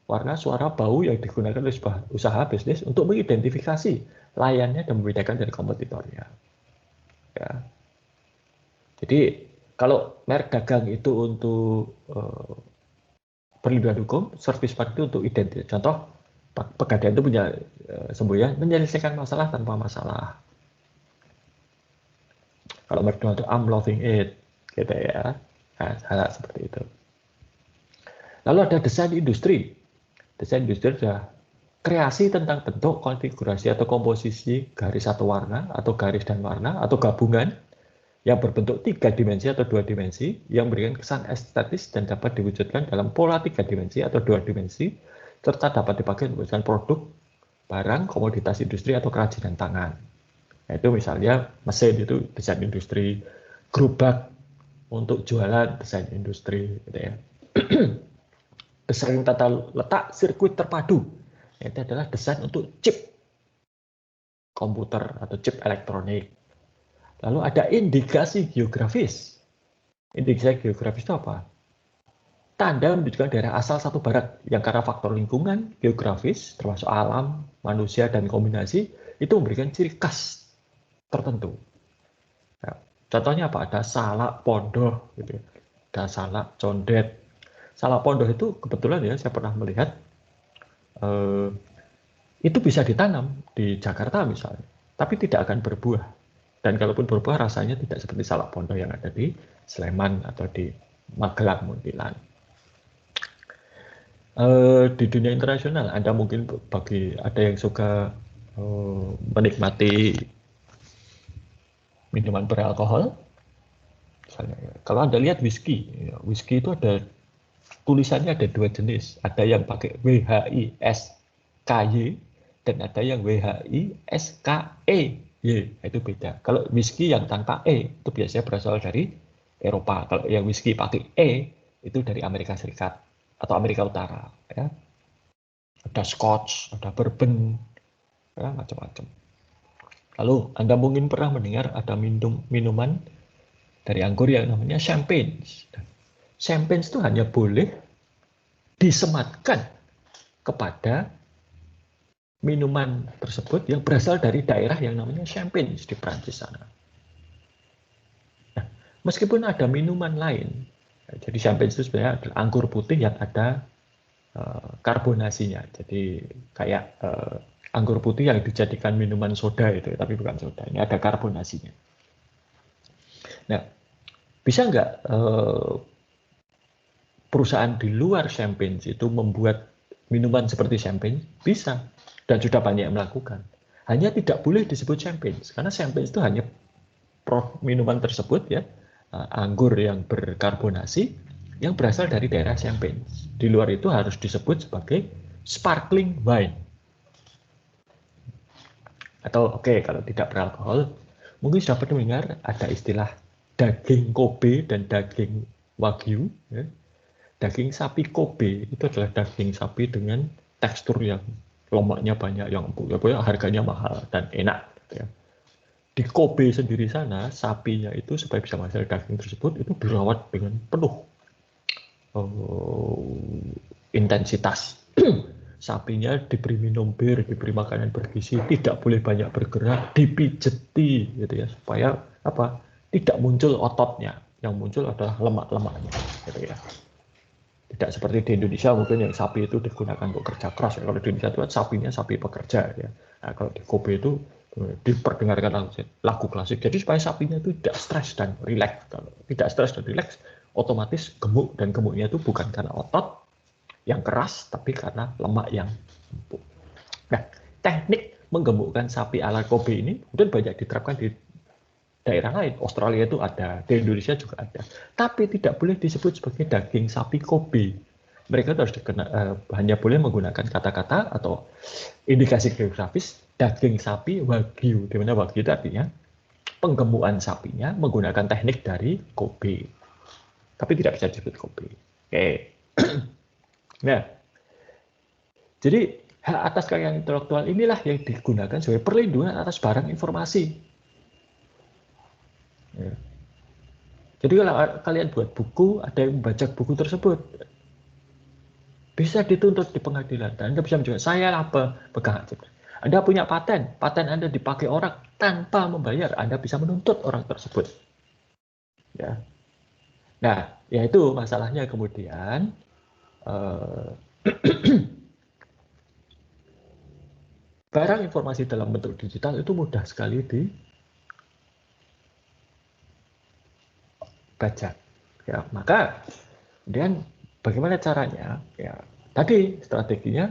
warna, suara, bau yang digunakan oleh sebuah usaha bisnis untuk mengidentifikasi layannya dan membedakan dari kompetitornya. Ya. Jadi kalau merek dagang itu untuk perlindungan hukum, service mark itu untuk identitas. Contoh, Pegadaian itu punya semboyan menyelesaikan masalah tanpa masalah. Kalau McDonald itu I'm loving it, gitu ya. Nah, hal seperti itu. Lalu ada desain industri. Desain industri adalah kreasi tentang bentuk, konfigurasi atau komposisi garis satu warna atau garis dan warna atau gabungan yang berbentuk 3 dimensi atau 2 dimensi yang memberikan kesan estetis dan dapat diwujudkan dalam pola 3 dimensi atau 2 dimensi serta dapat dipakai untuk mewujudkan produk, barang, komoditas industri atau kerajinan tangan. Nah, itu misalnya mesin itu desain industri, gerobak untuk jualan desain industri, gitu ya. Desain tata letak sirkuit terpadu, itu adalah desain untuk chip komputer atau chip elektronik. Lalu ada indikasi geografis. Indikasi geografis itu apa? Tanda menunjukkan daerah asal satu barang yang karena faktor lingkungan, geografis, termasuk alam, manusia, dan kombinasi, itu memberikan ciri khas tertentu. Ya, contohnya apa? Ada salak pondoh, gitu. Ada salak condet. Salak pondoh itu kebetulan ya saya pernah melihat itu bisa ditanam di Jakarta misalnya, tapi tidak akan berbuah. Dan kalaupun berbuah rasanya tidak seperti salak pondoh yang ada di Sleman atau di Magelang, Muntilan. Di dunia internasional, Anda mungkin bagi ada yang suka menikmati minuman beralkohol, misalnya, kalau Anda lihat whisky, ya, whisky itu ada tulisannya ada 2 jenis, ada yang pakai WHISKY dan ada yang WHISKEY, itu beda. Kalau whisky yang tanpa E itu biasanya berasal dari Eropa, kalau yang whisky pakai E itu dari Amerika Serikat atau Amerika Utara, ya. Ada Scotch, ada Bourbon, ya, macam-macam. Lalu Anda mungkin pernah mendengar ada minuman dari anggur yang namanya champagne. Champagne itu hanya boleh disematkan kepada minuman tersebut yang berasal dari daerah yang namanya Champagne di Prancis sana. Nah, meskipun ada minuman lain, jadi champagne itu sebenarnya adalah anggur putih yang ada karbonasinya. Jadi kayak anggur putih yang dijadikan minuman soda itu, tapi bukan soda. Ini ada karbonasinya. Nah, bisa nggak perusahaan di luar champagne itu membuat minuman seperti champagne? Bisa, dan sudah banyak yang melakukan. Hanya tidak boleh disebut champagne, karena champagne itu hanya minuman tersebut ya, anggur yang berkarbonasi yang berasal dari daerah Champagne. Di luar itu harus disebut sebagai sparkling wine. Atau kalau tidak beralkohol, mungkin sudah pernah mendengar ada istilah daging Kobe dan daging Wagyu. Ya. Daging sapi Kobe itu adalah daging sapi dengan tekstur yang lemaknya banyak, yang harganya mahal dan enak. Ya. Di Kobe sendiri sana, sapinya itu supaya bisa menghasilkan daging tersebut itu dirawat dengan penuh intensitas. Sapinya diberi minum bir, diberi makanan bergizi, tidak boleh banyak bergerak, dipijeti gitu ya, supaya apa? Tidak muncul ototnya, yang muncul adalah lemak-lemaknya gitu ya. Tidak seperti di Indonesia mungkin yang sapi itu digunakan untuk kerja keras ya. Kalau di Indonesia itu sapinya sapi pekerja ya. Nah, kalau di Kobe itu diperdengarkan lagu klasik. Jadi supaya sapinya itu tidak stres dan rileks. Kalau tidak stres dan rileks, otomatis gemuk, dan gemuknya itu bukan karena otot yang keras, tapi karena lemak yang empuk. Nah, teknik menggemukkan sapi ala Kobe ini kemudian banyak diterapkan di daerah lain. Australia itu ada, di Indonesia juga ada. Tapi tidak boleh disebut sebagai daging sapi Kobe. mereka harus hanya boleh menggunakan kata-kata atau indikasi geografis daging sapi wagyu, di mana wagyu itu artinya penggemukan sapinya menggunakan teknik dari Kobe, tapi tidak bisa disebut Kobe. Oke. Nah, jadi hak atas kekayaan intelektual inilah yang digunakan sebagai perlindungan atas barang informasi. Ya. Jadi kalau kalian buat buku, ada yang membaca buku tersebut, bisa dituntut di pengadilan. Dan Anda bisa menunjukkan, saya apa pegang hak cipta. Anda punya paten Anda dipakai orang tanpa membayar, Anda bisa menuntut orang tersebut. Ya. Nah, ya itu masalahnya kemudian barang informasi dalam bentuk digital itu mudah sekali dibaca. Ya, maka kemudian bagaimana caranya? Ya, tadi strateginya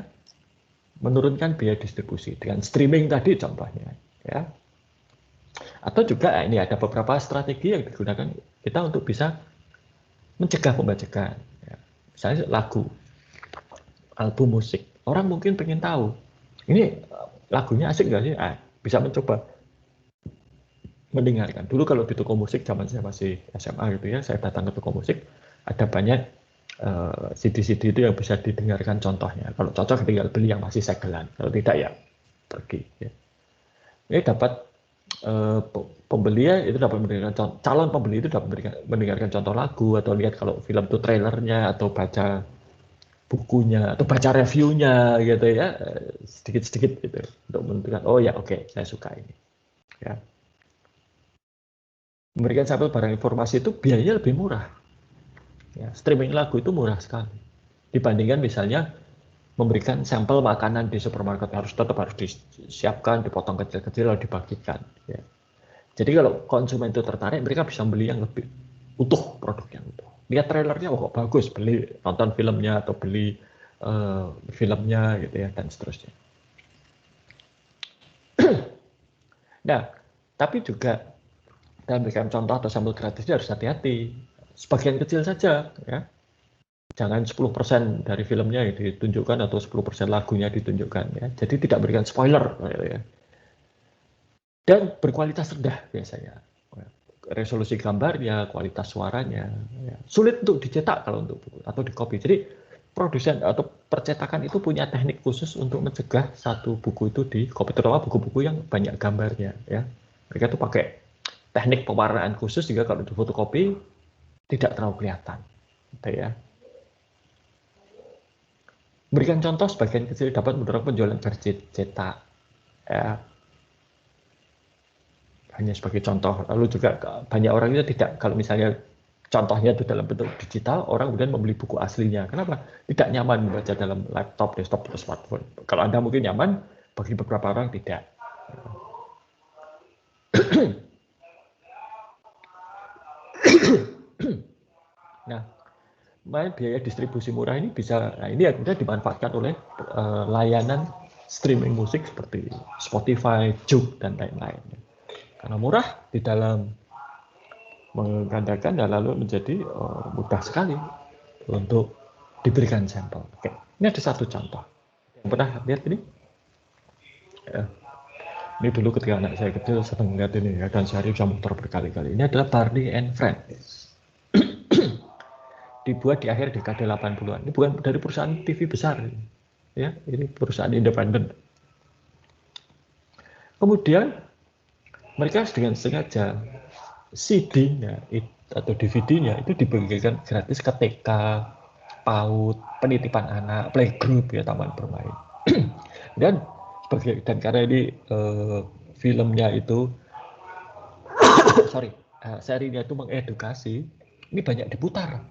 menurunkan biaya distribusi dengan streaming tadi contohnya, ya. Atau juga ini ada beberapa strategi yang digunakan kita untuk bisa mencegah pembajakan. Ya. Misalnya lagu, album musik. Orang mungkin pengen tahu, ini lagunya asik nggak sih? Bisa mencoba mendengarkan. Dulu kalau di toko musik zaman saya masih SMA gitu ya, saya datang ke toko musik, ada banyak CD-CD itu yang bisa didengarkan contohnya. Kalau cocok tinggal beli yang masih segelan. Kalau tidak ya pergi. Ya. Ini dapat pembeli itu dapat mendengarkan calon pembeli itu dapat mendengarkan contoh lagu atau lihat kalau film itu trailernya atau baca bukunya atau baca reviewnya gitu ya sedikit-sedikit gitu untuk menentukan oh ya oke, saya suka ini ya. Memberikan sampel barang informasi itu biayanya lebih murah ya. Streaming lagu itu murah sekali dibandingkan misalnya memberikan sampel makanan di supermarket tetap harus disiapkan, dipotong kecil-kecil lalu dibagikan ya. Jadi kalau konsumen itu tertarik, mereka bisa beli yang lebih utuh, produk yang utuh. Lihat trailernya, oh kok bagus, beli nonton filmnya atau beli filmnya gitu ya dan seterusnya. Nah, tapi juga dalam memberikan contoh atau sampel gratisnya harus hati-hati. Sebagian kecil saja, ya. Jangan 10% dari filmnya yang ditunjukkan atau 10% lagunya ditunjukkan ya. Jadi tidak berikan spoiler ya. Dan berkualitas rendah biasanya. Resolusi gambarnya, kualitas suaranya, ya. Sulit untuk dicetak kalau untuk buku atau di copy. Jadi produsen atau percetakan itu punya teknik khusus untuk mencegah satu buku itu di copy, terutama buku-buku yang banyak gambarnya. Ya, mereka tuh pakai teknik pewarnaan khusus sehingga kalau di fotokopi tidak terlalu kelihatan. Gitu ya. Berikan contoh sebagian kecil dapat mendorong penjualan versi cetak. Ya, hanya sebagai contoh. Lalu juga banyak orang itu tidak, kalau misalnya contohnya itu dalam bentuk digital, orang kemudian membeli buku aslinya. Kenapa? Tidak nyaman membaca dalam laptop, desktop, atau smartphone. Kalau Anda mungkin nyaman, bagi beberapa orang tidak. Nah, biaya distribusi murah ini bisa, nah ini yang kemudian dimanfaatkan oleh layanan streaming musik seperti Spotify, Joox, dan lain-lain. Karena murah di dalam menggandakan dan lalu menjadi mudah sekali untuk diberikan sampel. Oke, ini ada satu contoh. Yang pernah lihat ini? Ini dulu ketika anak saya kecil senang lihat ini ya, dan sehari bisa muter berkali-kali. Ini adalah Barney and Friends. Dibuat di akhir dekade 80-an. Ini bukan dari perusahaan TV besar. Ya, ini perusahaan independen. Kemudian mereka dengan sengaja CD-nya atau DVD-nya itu dibagikan gratis ke TK, PAUD, penitipan anak, playgroup ya, taman bermain. dan karena ini filmnya itu serinya itu mengedukasi, ini banyak diputar,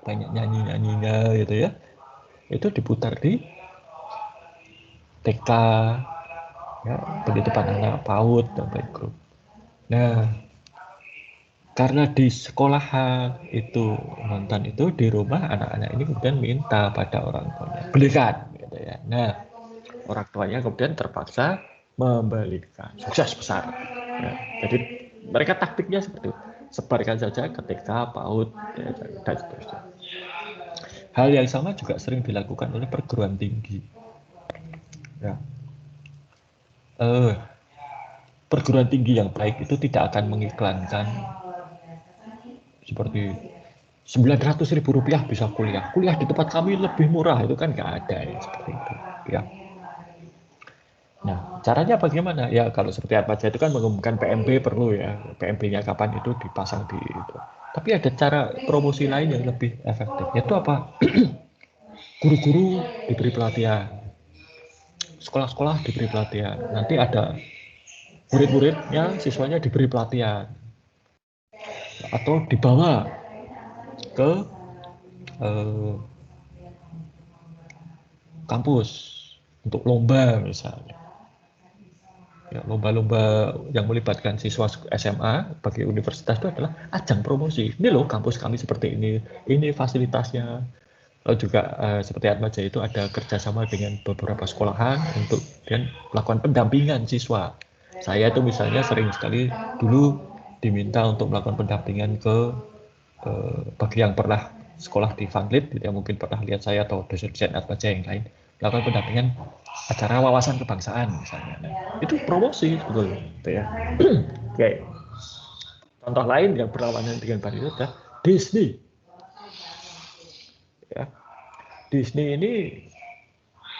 banyak nyanyinya gitu ya, itu diputar di TK ya, penitipan anak, PAUD, dan playgroup. Nah, karena di sekolahan itu nonton itu, di rumah anak-anak ini kemudian minta pada orang tuanya belikan gitu ya. Nah, orang tuanya kemudian terpaksa membelikan, sukses besar ya. Jadi mereka taktiknya seperti itu, sebarkan saja ketika PAUD ya, dan seterusnya. Hal yang sama juga sering dilakukan oleh perguruan tinggi. Ya. Perguruan tinggi yang baik itu tidak akan mengiklankan seperti 900.000 rupiah bisa kuliah. Kuliah di tempat kami lebih murah, itu kan nggak ada ya seperti itu. Ya. Nah, caranya bagaimana? Ya kalau seperti Atmaja itu kan mengumumkan PMB perlu ya. PMB-nya kapan itu dipasang di itu. Tapi ada cara promosi lain yang lebih efektif. Yaitu apa? Guru-guru diberi pelatihan. Sekolah-sekolah diberi pelatihan. Nanti ada murid-muridnya, siswanya diberi pelatihan. Atau dibawa ke kampus untuk lomba misalnya. Ya, lomba-lomba yang melibatkan siswa SMA bagi universitas itu adalah ajang promosi. Ini loh kampus kami seperti ini fasilitasnya. Lalu juga seperti Atmaja itu ada kerjasama dengan beberapa sekolahan untuk dan melakukan pendampingan siswa. Saya itu misalnya sering sekali dulu diminta untuk melakukan pendampingan ke bagi yang pernah sekolah di Vanlit, yang mungkin pernah lihat saya atau dosen-dosen Atmaja yang lain, melakukan pendampingan acara wawasan kebangsaan misalnya. Nah, itu promosi sebetulnya, gitu ya. Oke. Contoh lain yang berlawanan dengan Bali itu adalah Disney. Ya. Disney ini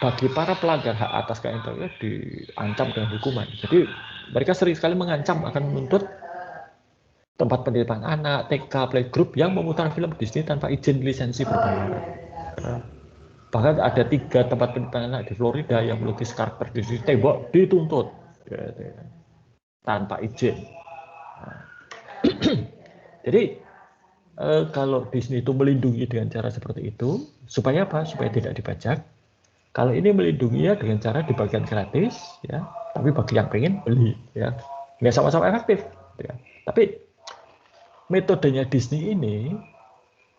bagi para pelanggar hak atas kekayaan diancam dengan hukuman. Jadi mereka sering sekali mengancam akan menuntut tempat pendidikan anak, TK, playgroup yang memutar film Disney tanpa izin lisensi berbayar. Bahkan ada 3 tempat pendidikan anak di Florida yang melukis karakter Disney tembok dituntut tanpa izin. Jadi kalau Disney itu melindungi dengan cara seperti itu, supaya apa? Supaya tidak dibajak. Kalau ini melindunginya dengan cara dibagikan gratis, ya, tapi bagi yang pengen beli, ya, nggak sama-sama efektif. Ya. Tapi metodenya Disney ini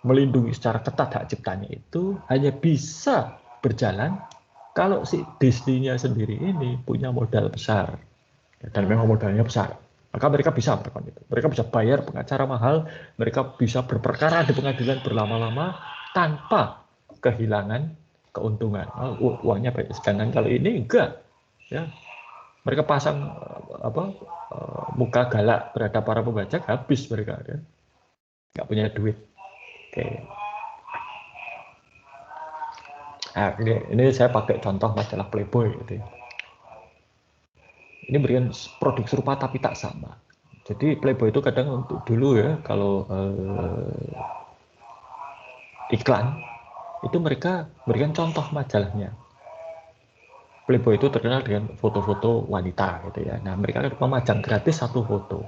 melindungi secara ketat hak ciptanya itu hanya bisa berjalan kalau si Disney-nya sendiri ini punya modal besar, ya, dan memang modalnya besar. Maka mereka bisa melakukan itu. Mereka bisa bayar pengacara mahal, mereka bisa berperkara di pengadilan berlama-lama tanpa kehilangan keuntungan. Uangnya baik. Sedangkan kalau ini enggak, ya, mereka pasang muka galak terhadap para pembajak, habis mereka, ya, nggak punya duit. Oke. Nah, ini saya pakai contoh majalah Playboy gitu. Ini berikan produk serupa tapi tak sama. Jadi Playboy itu kadang untuk dulu ya, kalau iklan itu mereka berikan contoh majalahnya. Playboy itu terkenal dengan foto-foto wanita gitu ya. Nah, mereka akan memajang gratis 1 foto.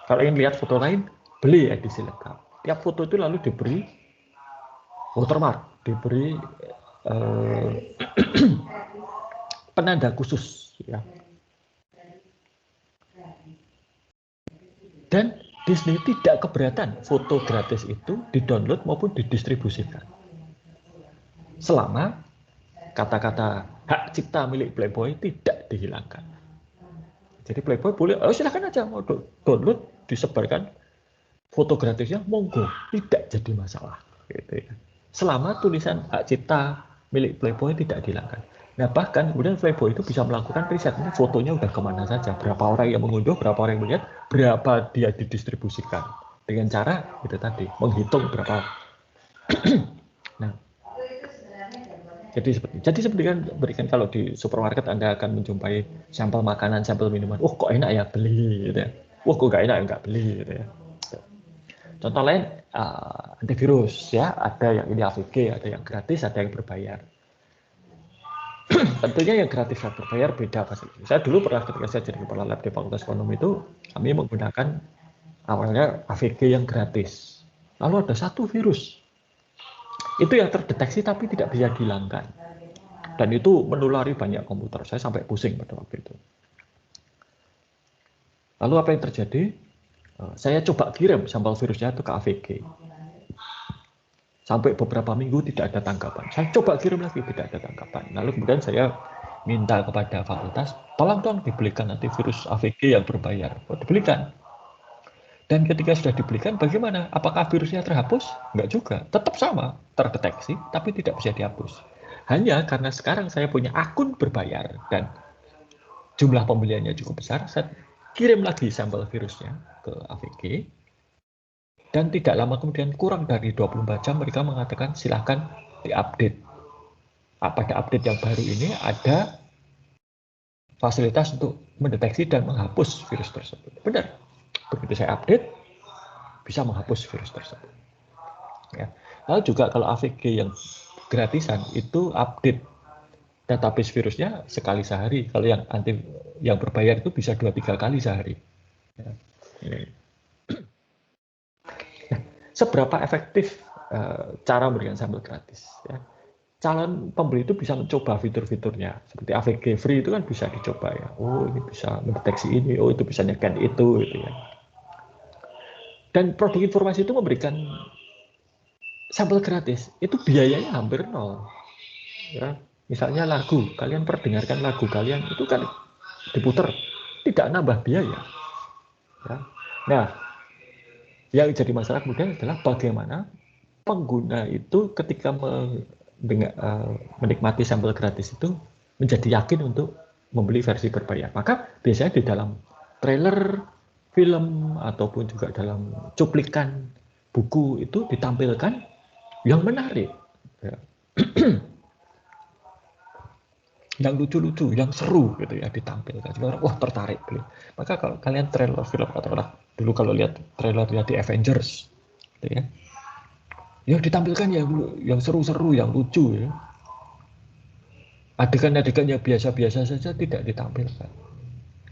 Kalau ingin lihat foto lain, beli edisi lengkap. Tiap foto itu lalu diberi watermark, diberi penanda khusus, ya. Dan Disney tidak keberatan foto gratis itu didownload maupun didistribusikan, selama kata-kata hak cipta milik Playboy tidak dihilangkan. Jadi Playboy boleh, silakan aja mau download, disebarkan foto gratisnya, monggo, tidak jadi masalah, gitu ya. Selama tulisan hak cipta milik Playboy tidak dihilangkan. Nah, bahkan kemudian Playboy itu bisa melakukan riset, ini fotonya udah kemana saja, berapa orang yang mengunduh, berapa orang yang melihat, berapa dia didistribusikan, dengan cara itu tadi menghitung berapa. Nah, jadi seperti kan berikan, kalau di supermarket Anda akan menjumpai sampel makanan, sampel minuman. Kok enak ya, beli, gitu ya. Kok nggak enak ya, nggak beli, gitu ya. Contoh lain antivirus, ya, ada yang ini AVG, ada yang gratis, ada yang berbayar. Tentunya yang gratis dan berbayar beda pasti. Saya dulu pernah ketika saya jadi kepala lab di Fakultas Ekonomi itu, kami menggunakan awalnya AVG yang gratis. Lalu ada satu virus, itu yang terdeteksi tapi tidak bisa dihilangkan. Dan itu menulari banyak komputer. Saya sampai pusing pada waktu itu. Lalu apa yang terjadi? Saya coba kirim sampel virusnya itu ke AVG. Sampai beberapa minggu tidak ada tanggapan. Saya coba kirim lagi, tidak ada tanggapan. Lalu kemudian saya minta kepada fakultas, tolong dong dibelikan antivirus AVG yang berbayar. Dibelikan. Dan ketika sudah dibelikan, bagaimana? Apakah virusnya terhapus? Enggak juga, tetap sama. terdeteksi, tapi tidak bisa dihapus. Hanya karena sekarang saya punya akun berbayar dan jumlah pembeliannya cukup besar, saya kirim lagi sampel virusnya ke AVG, dan tidak lama kemudian, kurang dari 24 jam, mereka mengatakan silahkan diupdate. Pada update yang baru ini ada fasilitas untuk mendeteksi dan menghapus virus tersebut. Benar, begitu saya update, bisa menghapus virus tersebut. Ya. Lalu juga kalau AVG yang gratisan itu update database virusnya sekali sehari. Kalau yang berbayar itu bisa 2-3 kali sehari. Ya. Ini. Nah, seberapa efektif cara memberikan sampel gratis? Ya. Calon pembeli itu bisa mencoba fitur-fiturnya. Seperti AVG Free itu kan bisa dicoba ya. Oh, ini bisa mendeteksi ini, oh itu bisa nyekan itu, gitu ya. Dan produk informasi itu memberikan sampel gratis, itu biayanya hampir nol. Ya, misalnya lagu, kalian perdengarkan lagu kalian itu kan diputer, tidak nambah biaya. Ya. Nah, yang jadi masalah kemudian adalah bagaimana pengguna itu ketika menikmati sampel gratis itu menjadi yakin untuk membeli versi berbayar. Maka biasanya di dalam trailer film ataupun juga dalam cuplikan buku itu ditampilkan yang menarik, ya. Yang lucu-lucu, yang seru gitu ya ditampilkan. Orang wah tertarik beli. Maka kalau kalian trailer film katakanlah dulu kalau lihat trailernya di Avengers, gitu ya, ya ditampilkan yang seru-seru, yang lucu ya. Adegan-adegan yang biasa-biasa saja tidak ditampilkan.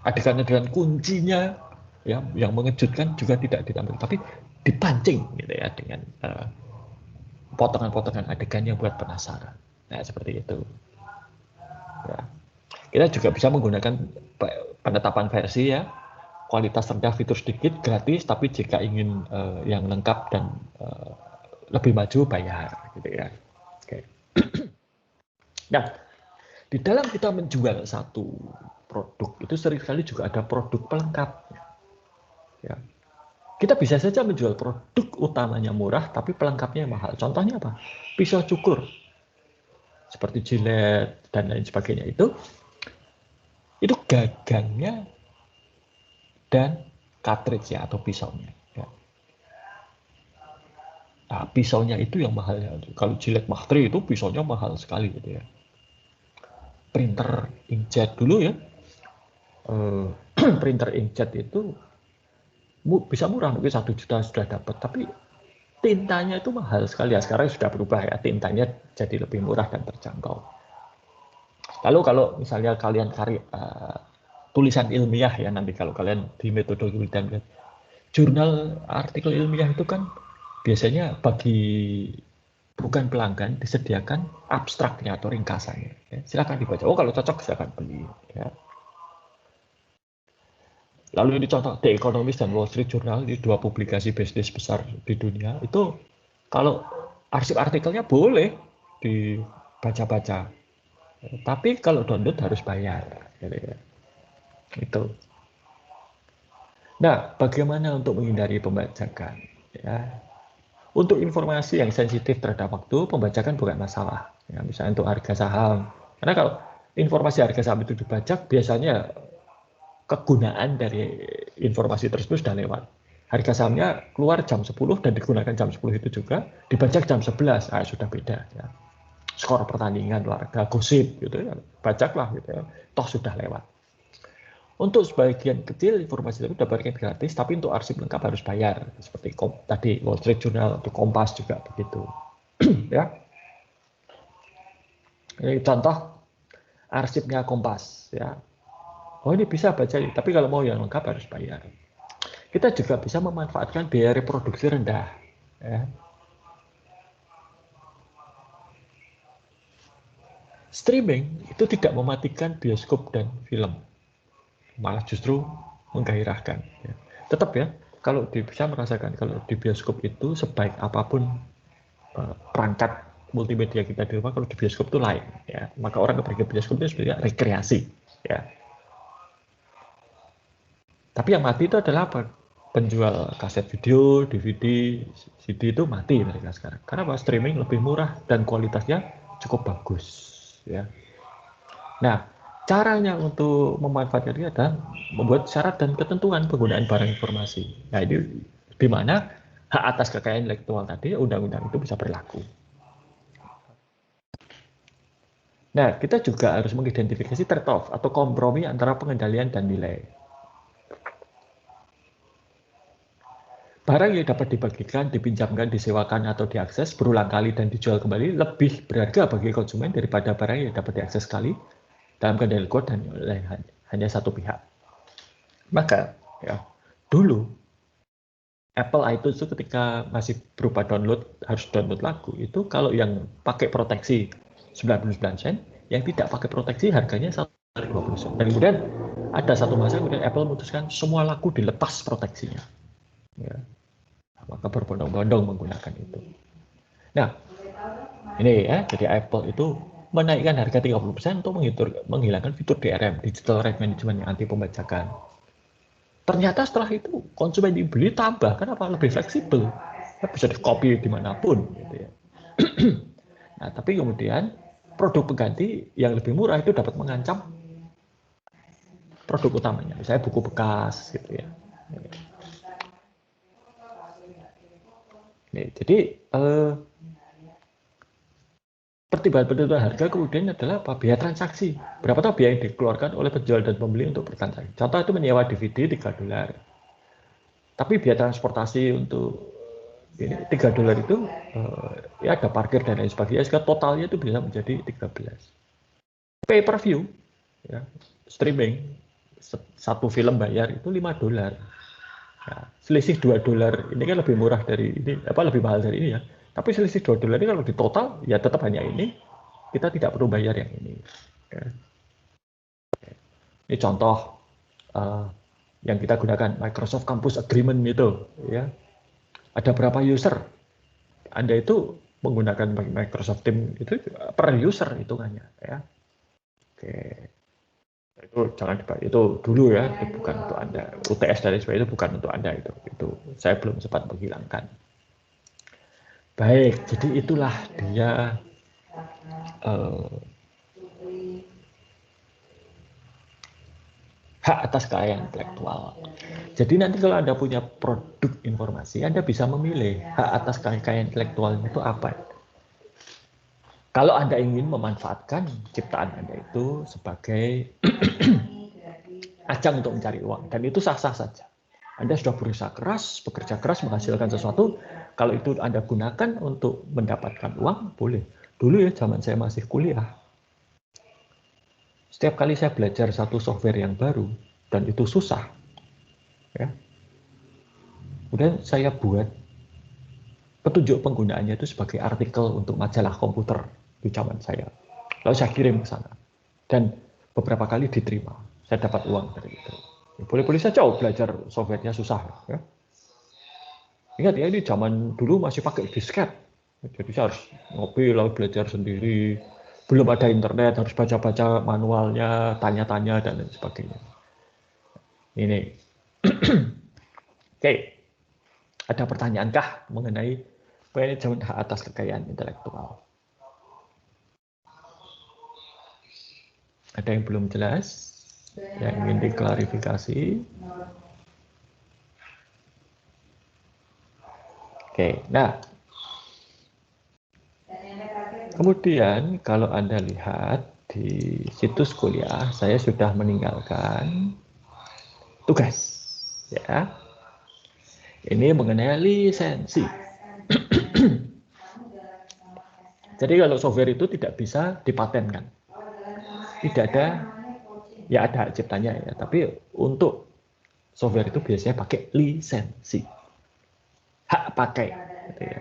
Adegan-adegan kuncinya ya, yang mengejutkan juga tidak ditampilkan, tapi dipancing gitu ya dengan potongan-potongan adegan yang buat penasaran. Nah, seperti itu. Ya. Kita juga bisa menggunakan penetapan versi ya, kualitas rendah, fitur sedikit, gratis, tapi jika ingin yang lengkap dan lebih maju bayar, gitu ya. Oke. Nah, di dalam kita menjual satu produk itu seringkali juga ada produk pelengkap. Ya. Kita bisa saja menjual produk utamanya murah, tapi pelengkapnya mahal. Contohnya apa? Pisau cukur, seperti jilet dan lain sebagainya itu gagangnya dan cartridge ya atau pisaunya. Ya. Nah, pisaunya itu yang mahal ya. Kalau jilet Mahtri itu pisaunya mahal sekali gitu ya. Printer inkjet dulu ya. Printer inkjet itu bisa murah, mungkin 1 juta sudah dapat, tapi tintanya itu mahal sekali ya. Sekarang sudah berubah ya, tintanya jadi lebih murah dan terjangkau. Lalu kalau misalnya kalian cari tulisan ilmiah ya, nanti kalau kalian di metode penelitian jurnal artikel ilmiah itu kan biasanya bagi bukan pelanggan disediakan abstraknya atau ringkasannya. Ya. Silakan dibaca. Oh kalau cocok silakan beli. Ya. Lalu ini contoh The Economist dan Wall Street Journal, ini 2 publikasi bisnis besar di dunia. Itu kalau arsip artikelnya boleh dibaca-baca, tapi kalau download harus bayar. Itu. Nah, bagaimana untuk menghindari pembajakan? Ya. Untuk informasi yang sensitif terhadap waktu, pembajakan bukan masalah. Ya, misalnya untuk harga saham. Karena kalau informasi harga saham itu dibajak, biasanya kegunaan dari informasi tersebut sudah lewat. Harga sahamnya keluar jam 10 dan digunakan jam 10 itu juga, dibajak jam 11, sudah beda. Ya. Skor pertandingan, olahraga, gosip, gitu ya, bajaklah gitu ya. Toh sudah lewat. Untuk sebagian kecil informasi itu dapatkan gratis, tapi untuk arsip lengkap harus bayar. Seperti tadi Wall Street Journal atau Kompas juga begitu. Ya. Ini contoh arsipnya Kompas. Ya. Oh ini bisa baca, tapi kalau mau yang lengkap harus bayar. Kita juga bisa memanfaatkan biaya reproduksi rendah. Ya. Streaming itu tidak mematikan bioskop dan film. Malah justru menggairahkan. Ya. Tetap ya, kalau bisa merasakan kalau di bioskop itu sebaik apapun perangkat multimedia kita di rumah, kalau di bioskop itu lain. Ya. Maka orang pergi ke bioskop itu sebenarnya rekreasi. Ya. Tapi yang mati itu adalah apa? penjual kaset video, DVD, CD itu mati mereka sekarang. Karena streaming lebih murah dan kualitasnya cukup bagus. Ya. Nah, caranya untuk memanfaatkan ini adalah membuat syarat dan ketentuan penggunaan barang informasi. Nah, ini di mana hak atas kekayaan intelektual tadi, undang-undang itu bisa berlaku. Nah, kita juga harus mengidentifikasi trade-off atau kompromi antara pengendalian dan nilai. Barang yang dapat dibagikan, dipinjamkan, disewakan, atau diakses berulang kali dan dijual kembali lebih berharga bagi konsumen daripada barang yang dapat diakses sekali dalam kendali kuat dan oleh hanya satu pihak. Maka, ya, dulu Apple iTunes itu ketika masih berupa download, harus download lagu, itu kalau yang pakai proteksi 99 sen, yang tidak pakai proteksi harganya 120 sen. Dan kemudian ada satu masa kemudian Apple memutuskan semua lagu dilepas proteksinya. Ya. Maka berbondong-bondong menggunakan itu. Nah, ini ya, jadi Apple itu menaikkan harga 30% untuk menghilangkan fitur DRM, Digital Rights Management, yang anti pembajakan. Ternyata setelah itu konsumen dibeli tambah, kenapa? Lebih fleksibel, ya, bisa di-copy dimanapun. Gitu ya. Nah, tapi kemudian produk pengganti yang lebih murah itu dapat mengancam produk utamanya, misalnya buku bekas, gitu ya. Nih, jadi pertimbangan harga kemudian adalah apa? Biaya transaksi. Berapa tahu biaya yang dikeluarkan oleh penjual dan pembeli untuk bertransaksi. Contoh itu menyewa DVD $3. Tapi biaya transportasi untuk ini $3 itu ya ada parkir dan lain sebagainya. Sehingga totalnya itu bisa menjadi 13. Pay per view, ya, streaming satu film bayar itu $5. Nah, selisih $2 ini kan lebih murah dari ini, lebih mahal dari ini ya. Tapi selisih $2 ini kalau di total ya tetap hanya ini, kita tidak perlu bayar yang ini. Ya. Ini contoh yang kita gunakan Microsoft Campus Agreement itu, ya. Ada berapa user? Anda itu menggunakan Microsoft Teams itu per user hitungannya, ya. Oke. Itu jangan dibayar, itu dulu ya, itu bukan untuk Anda. UTS dan sebagainya itu bukan untuk Anda, itu saya belum sempat menghilangkan. Baik, jadi itulah dia hak atas kekayaan intelektual. Jadi nanti kalau Anda punya produk informasi, Anda bisa memilih hak atas kekayaan intelektualnya itu apa. Kalau Anda ingin memanfaatkan ciptaan Anda itu sebagai ajang untuk mencari uang, dan itu sah-sah saja. Anda sudah berusaha keras, bekerja keras, menghasilkan sesuatu, kalau itu Anda gunakan untuk mendapatkan uang, boleh. Dulu ya, zaman saya masih kuliah, setiap kali saya belajar satu software yang baru, dan itu susah, ya, kemudian saya buat petunjuk penggunaannya itu sebagai artikel untuk majalah komputer di zaman saya. Lalu saya kirim ke sana. Dan beberapa kali diterima. Saya dapat uang dari itu. Boleh-boleh saja belajar softwarenya susah. Ya. Ingat ya, ini zaman dulu masih pakai disket. Jadi saya harus ngopi, lalu belajar sendiri. Belum ada internet, harus baca-baca manualnya, tanya-tanya, dan lain sebagainya. Ini. Oke. Ada pertanyaankah mengenai manajemen hak atas kekayaan intelektual? Ada yang belum jelas? Yang ingin diklarifikasi? Oke, nah. Kemudian kalau Anda lihat di situs kuliah, saya sudah meninggalkan tugas. Ya. Ini mengenai lisensi. Jadi kalau software itu tidak bisa dipatenkan. Tidak ada, ya ada hak ciptanya ya, tapi untuk software itu biasanya pakai lisensi. Hak pakai. Gitu ya.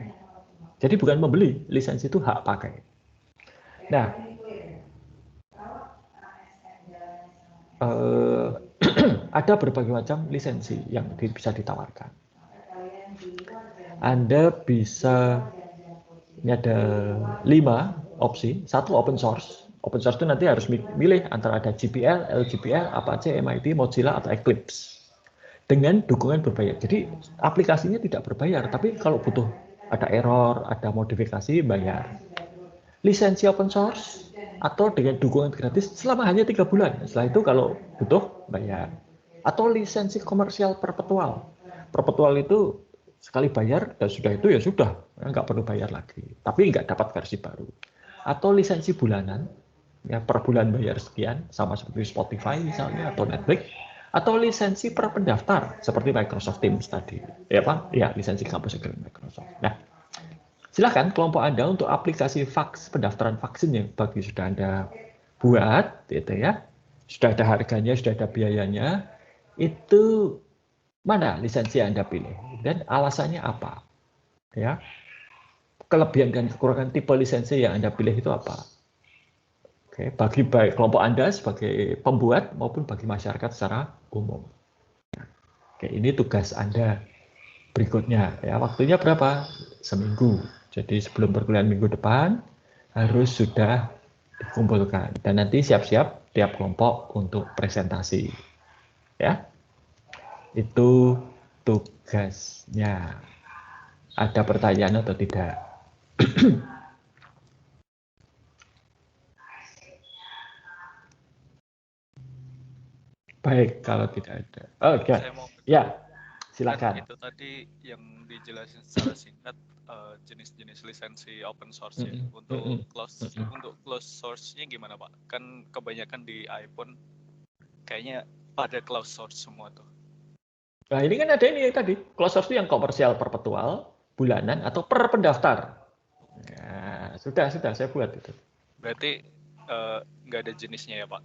Jadi bukan membeli, lisensi itu hak pakai. Nah, ada berbagai macam lisensi yang bisa ditawarkan. Anda bisa, ini ada 5 opsi. Satu open source. Open source itu nanti harus milih antara ada GPL, LGPL, Apache, MIT, Mozilla, atau Eclipse. dengan dukungan berbayar. Jadi aplikasinya tidak berbayar, tapi kalau butuh ada error, ada modifikasi, bayar. Lisensi open source atau dengan dukungan gratis selama hanya 3 bulan. Setelah itu kalau butuh, bayar. Atau lisensi komersial perpetual. Perpetual itu sekali bayar dan sudah itu ya sudah, nggak perlu bayar lagi. Tapi nggak dapat versi baru. Atau lisensi bulanan, ya per bulan bayar sekian, sama seperti Spotify misalnya atau Netflix. Atau lisensi per pendaftar seperti Microsoft Teams tadi, ya Pak? Ya, lisensi kampus agreement Microsoft. Nah, silahkan kelompok Anda untuk aplikasi pendaftaran vaksin yang bagi sudah Anda buat, gitu ya. Sudah ada harganya, sudah ada biayanya. Itu mana lisensi yang Anda pilih dan alasannya apa? Ya, kelebihan dan kekurangan tipe lisensi yang Anda pilih itu apa? Oke, bagi baik kelompok Anda sebagai pembuat maupun bagi masyarakat secara umum. Oke, ini tugas Anda berikutnya. Ya, waktunya berapa? Seminggu. Jadi sebelum perkuliahan minggu depan harus sudah dikumpulkan dan nanti siap-siap tiap kelompok untuk presentasi. Ya, itu tugasnya. Ada pertanyaan atau tidak? Baik, kalau tidak ada. Oke, Saya mau ya, kan silakan. itu tadi yang dijelasin secara singkat jenis-jenis lisensi open source ya. Untuk closed source-nya gimana Pak? Kan kebanyakan di iPhone kayaknya pada closed source semua tuh. Nah, ini kan ada ini tadi, closed source itu yang komersial perpetual, bulanan, atau per pendaftar. Ya, sudah saya buat itu. Berarti nggak ada jenisnya ya Pak?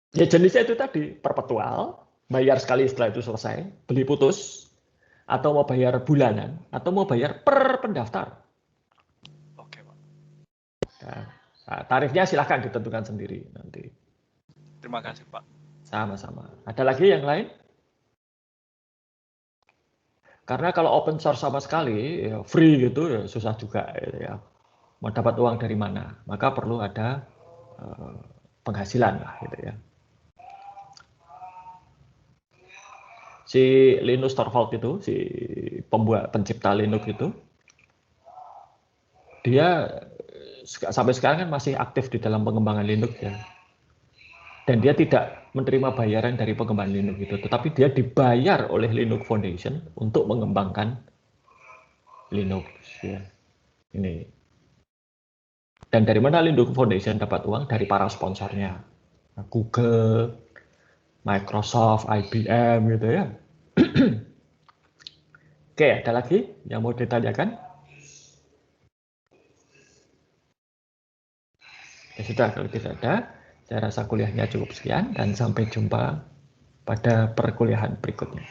Ya jenisnya itu tadi, perpetual, bayar sekali setelah itu selesai, beli putus, atau mau bayar bulanan, atau mau bayar per pendaftar. Oke Pak. Nah, tarifnya silahkan ditentukan sendiri nanti. Terima kasih Pak. Sama-sama. Ada lagi yang lain? Karena kalau open source sama sekali, ya free gitu, ya susah juga. Ya. Mau dapat uang dari mana? Maka perlu ada penghasilan lah, gitu ya. Si Linus Torvalds itu, si pencipta Linux itu, dia sampai sekarang kan masih aktif di dalam pengembangan Linux ya. Dan dia tidak menerima bayaran dari pengembangan Linux itu, tetapi dia dibayar oleh Linux Foundation untuk mengembangkan Linux ya. Ini. Dan dari mana Linux Foundation dapat uang? Dari para sponsornya. Google, Microsoft, IBM gitu ya. Oke, ada lagi yang mau ditanyakan? Ya sudah, kalau tidak ada, saya rasa kuliahnya cukup sekian dan sampai jumpa pada perkuliahan berikutnya.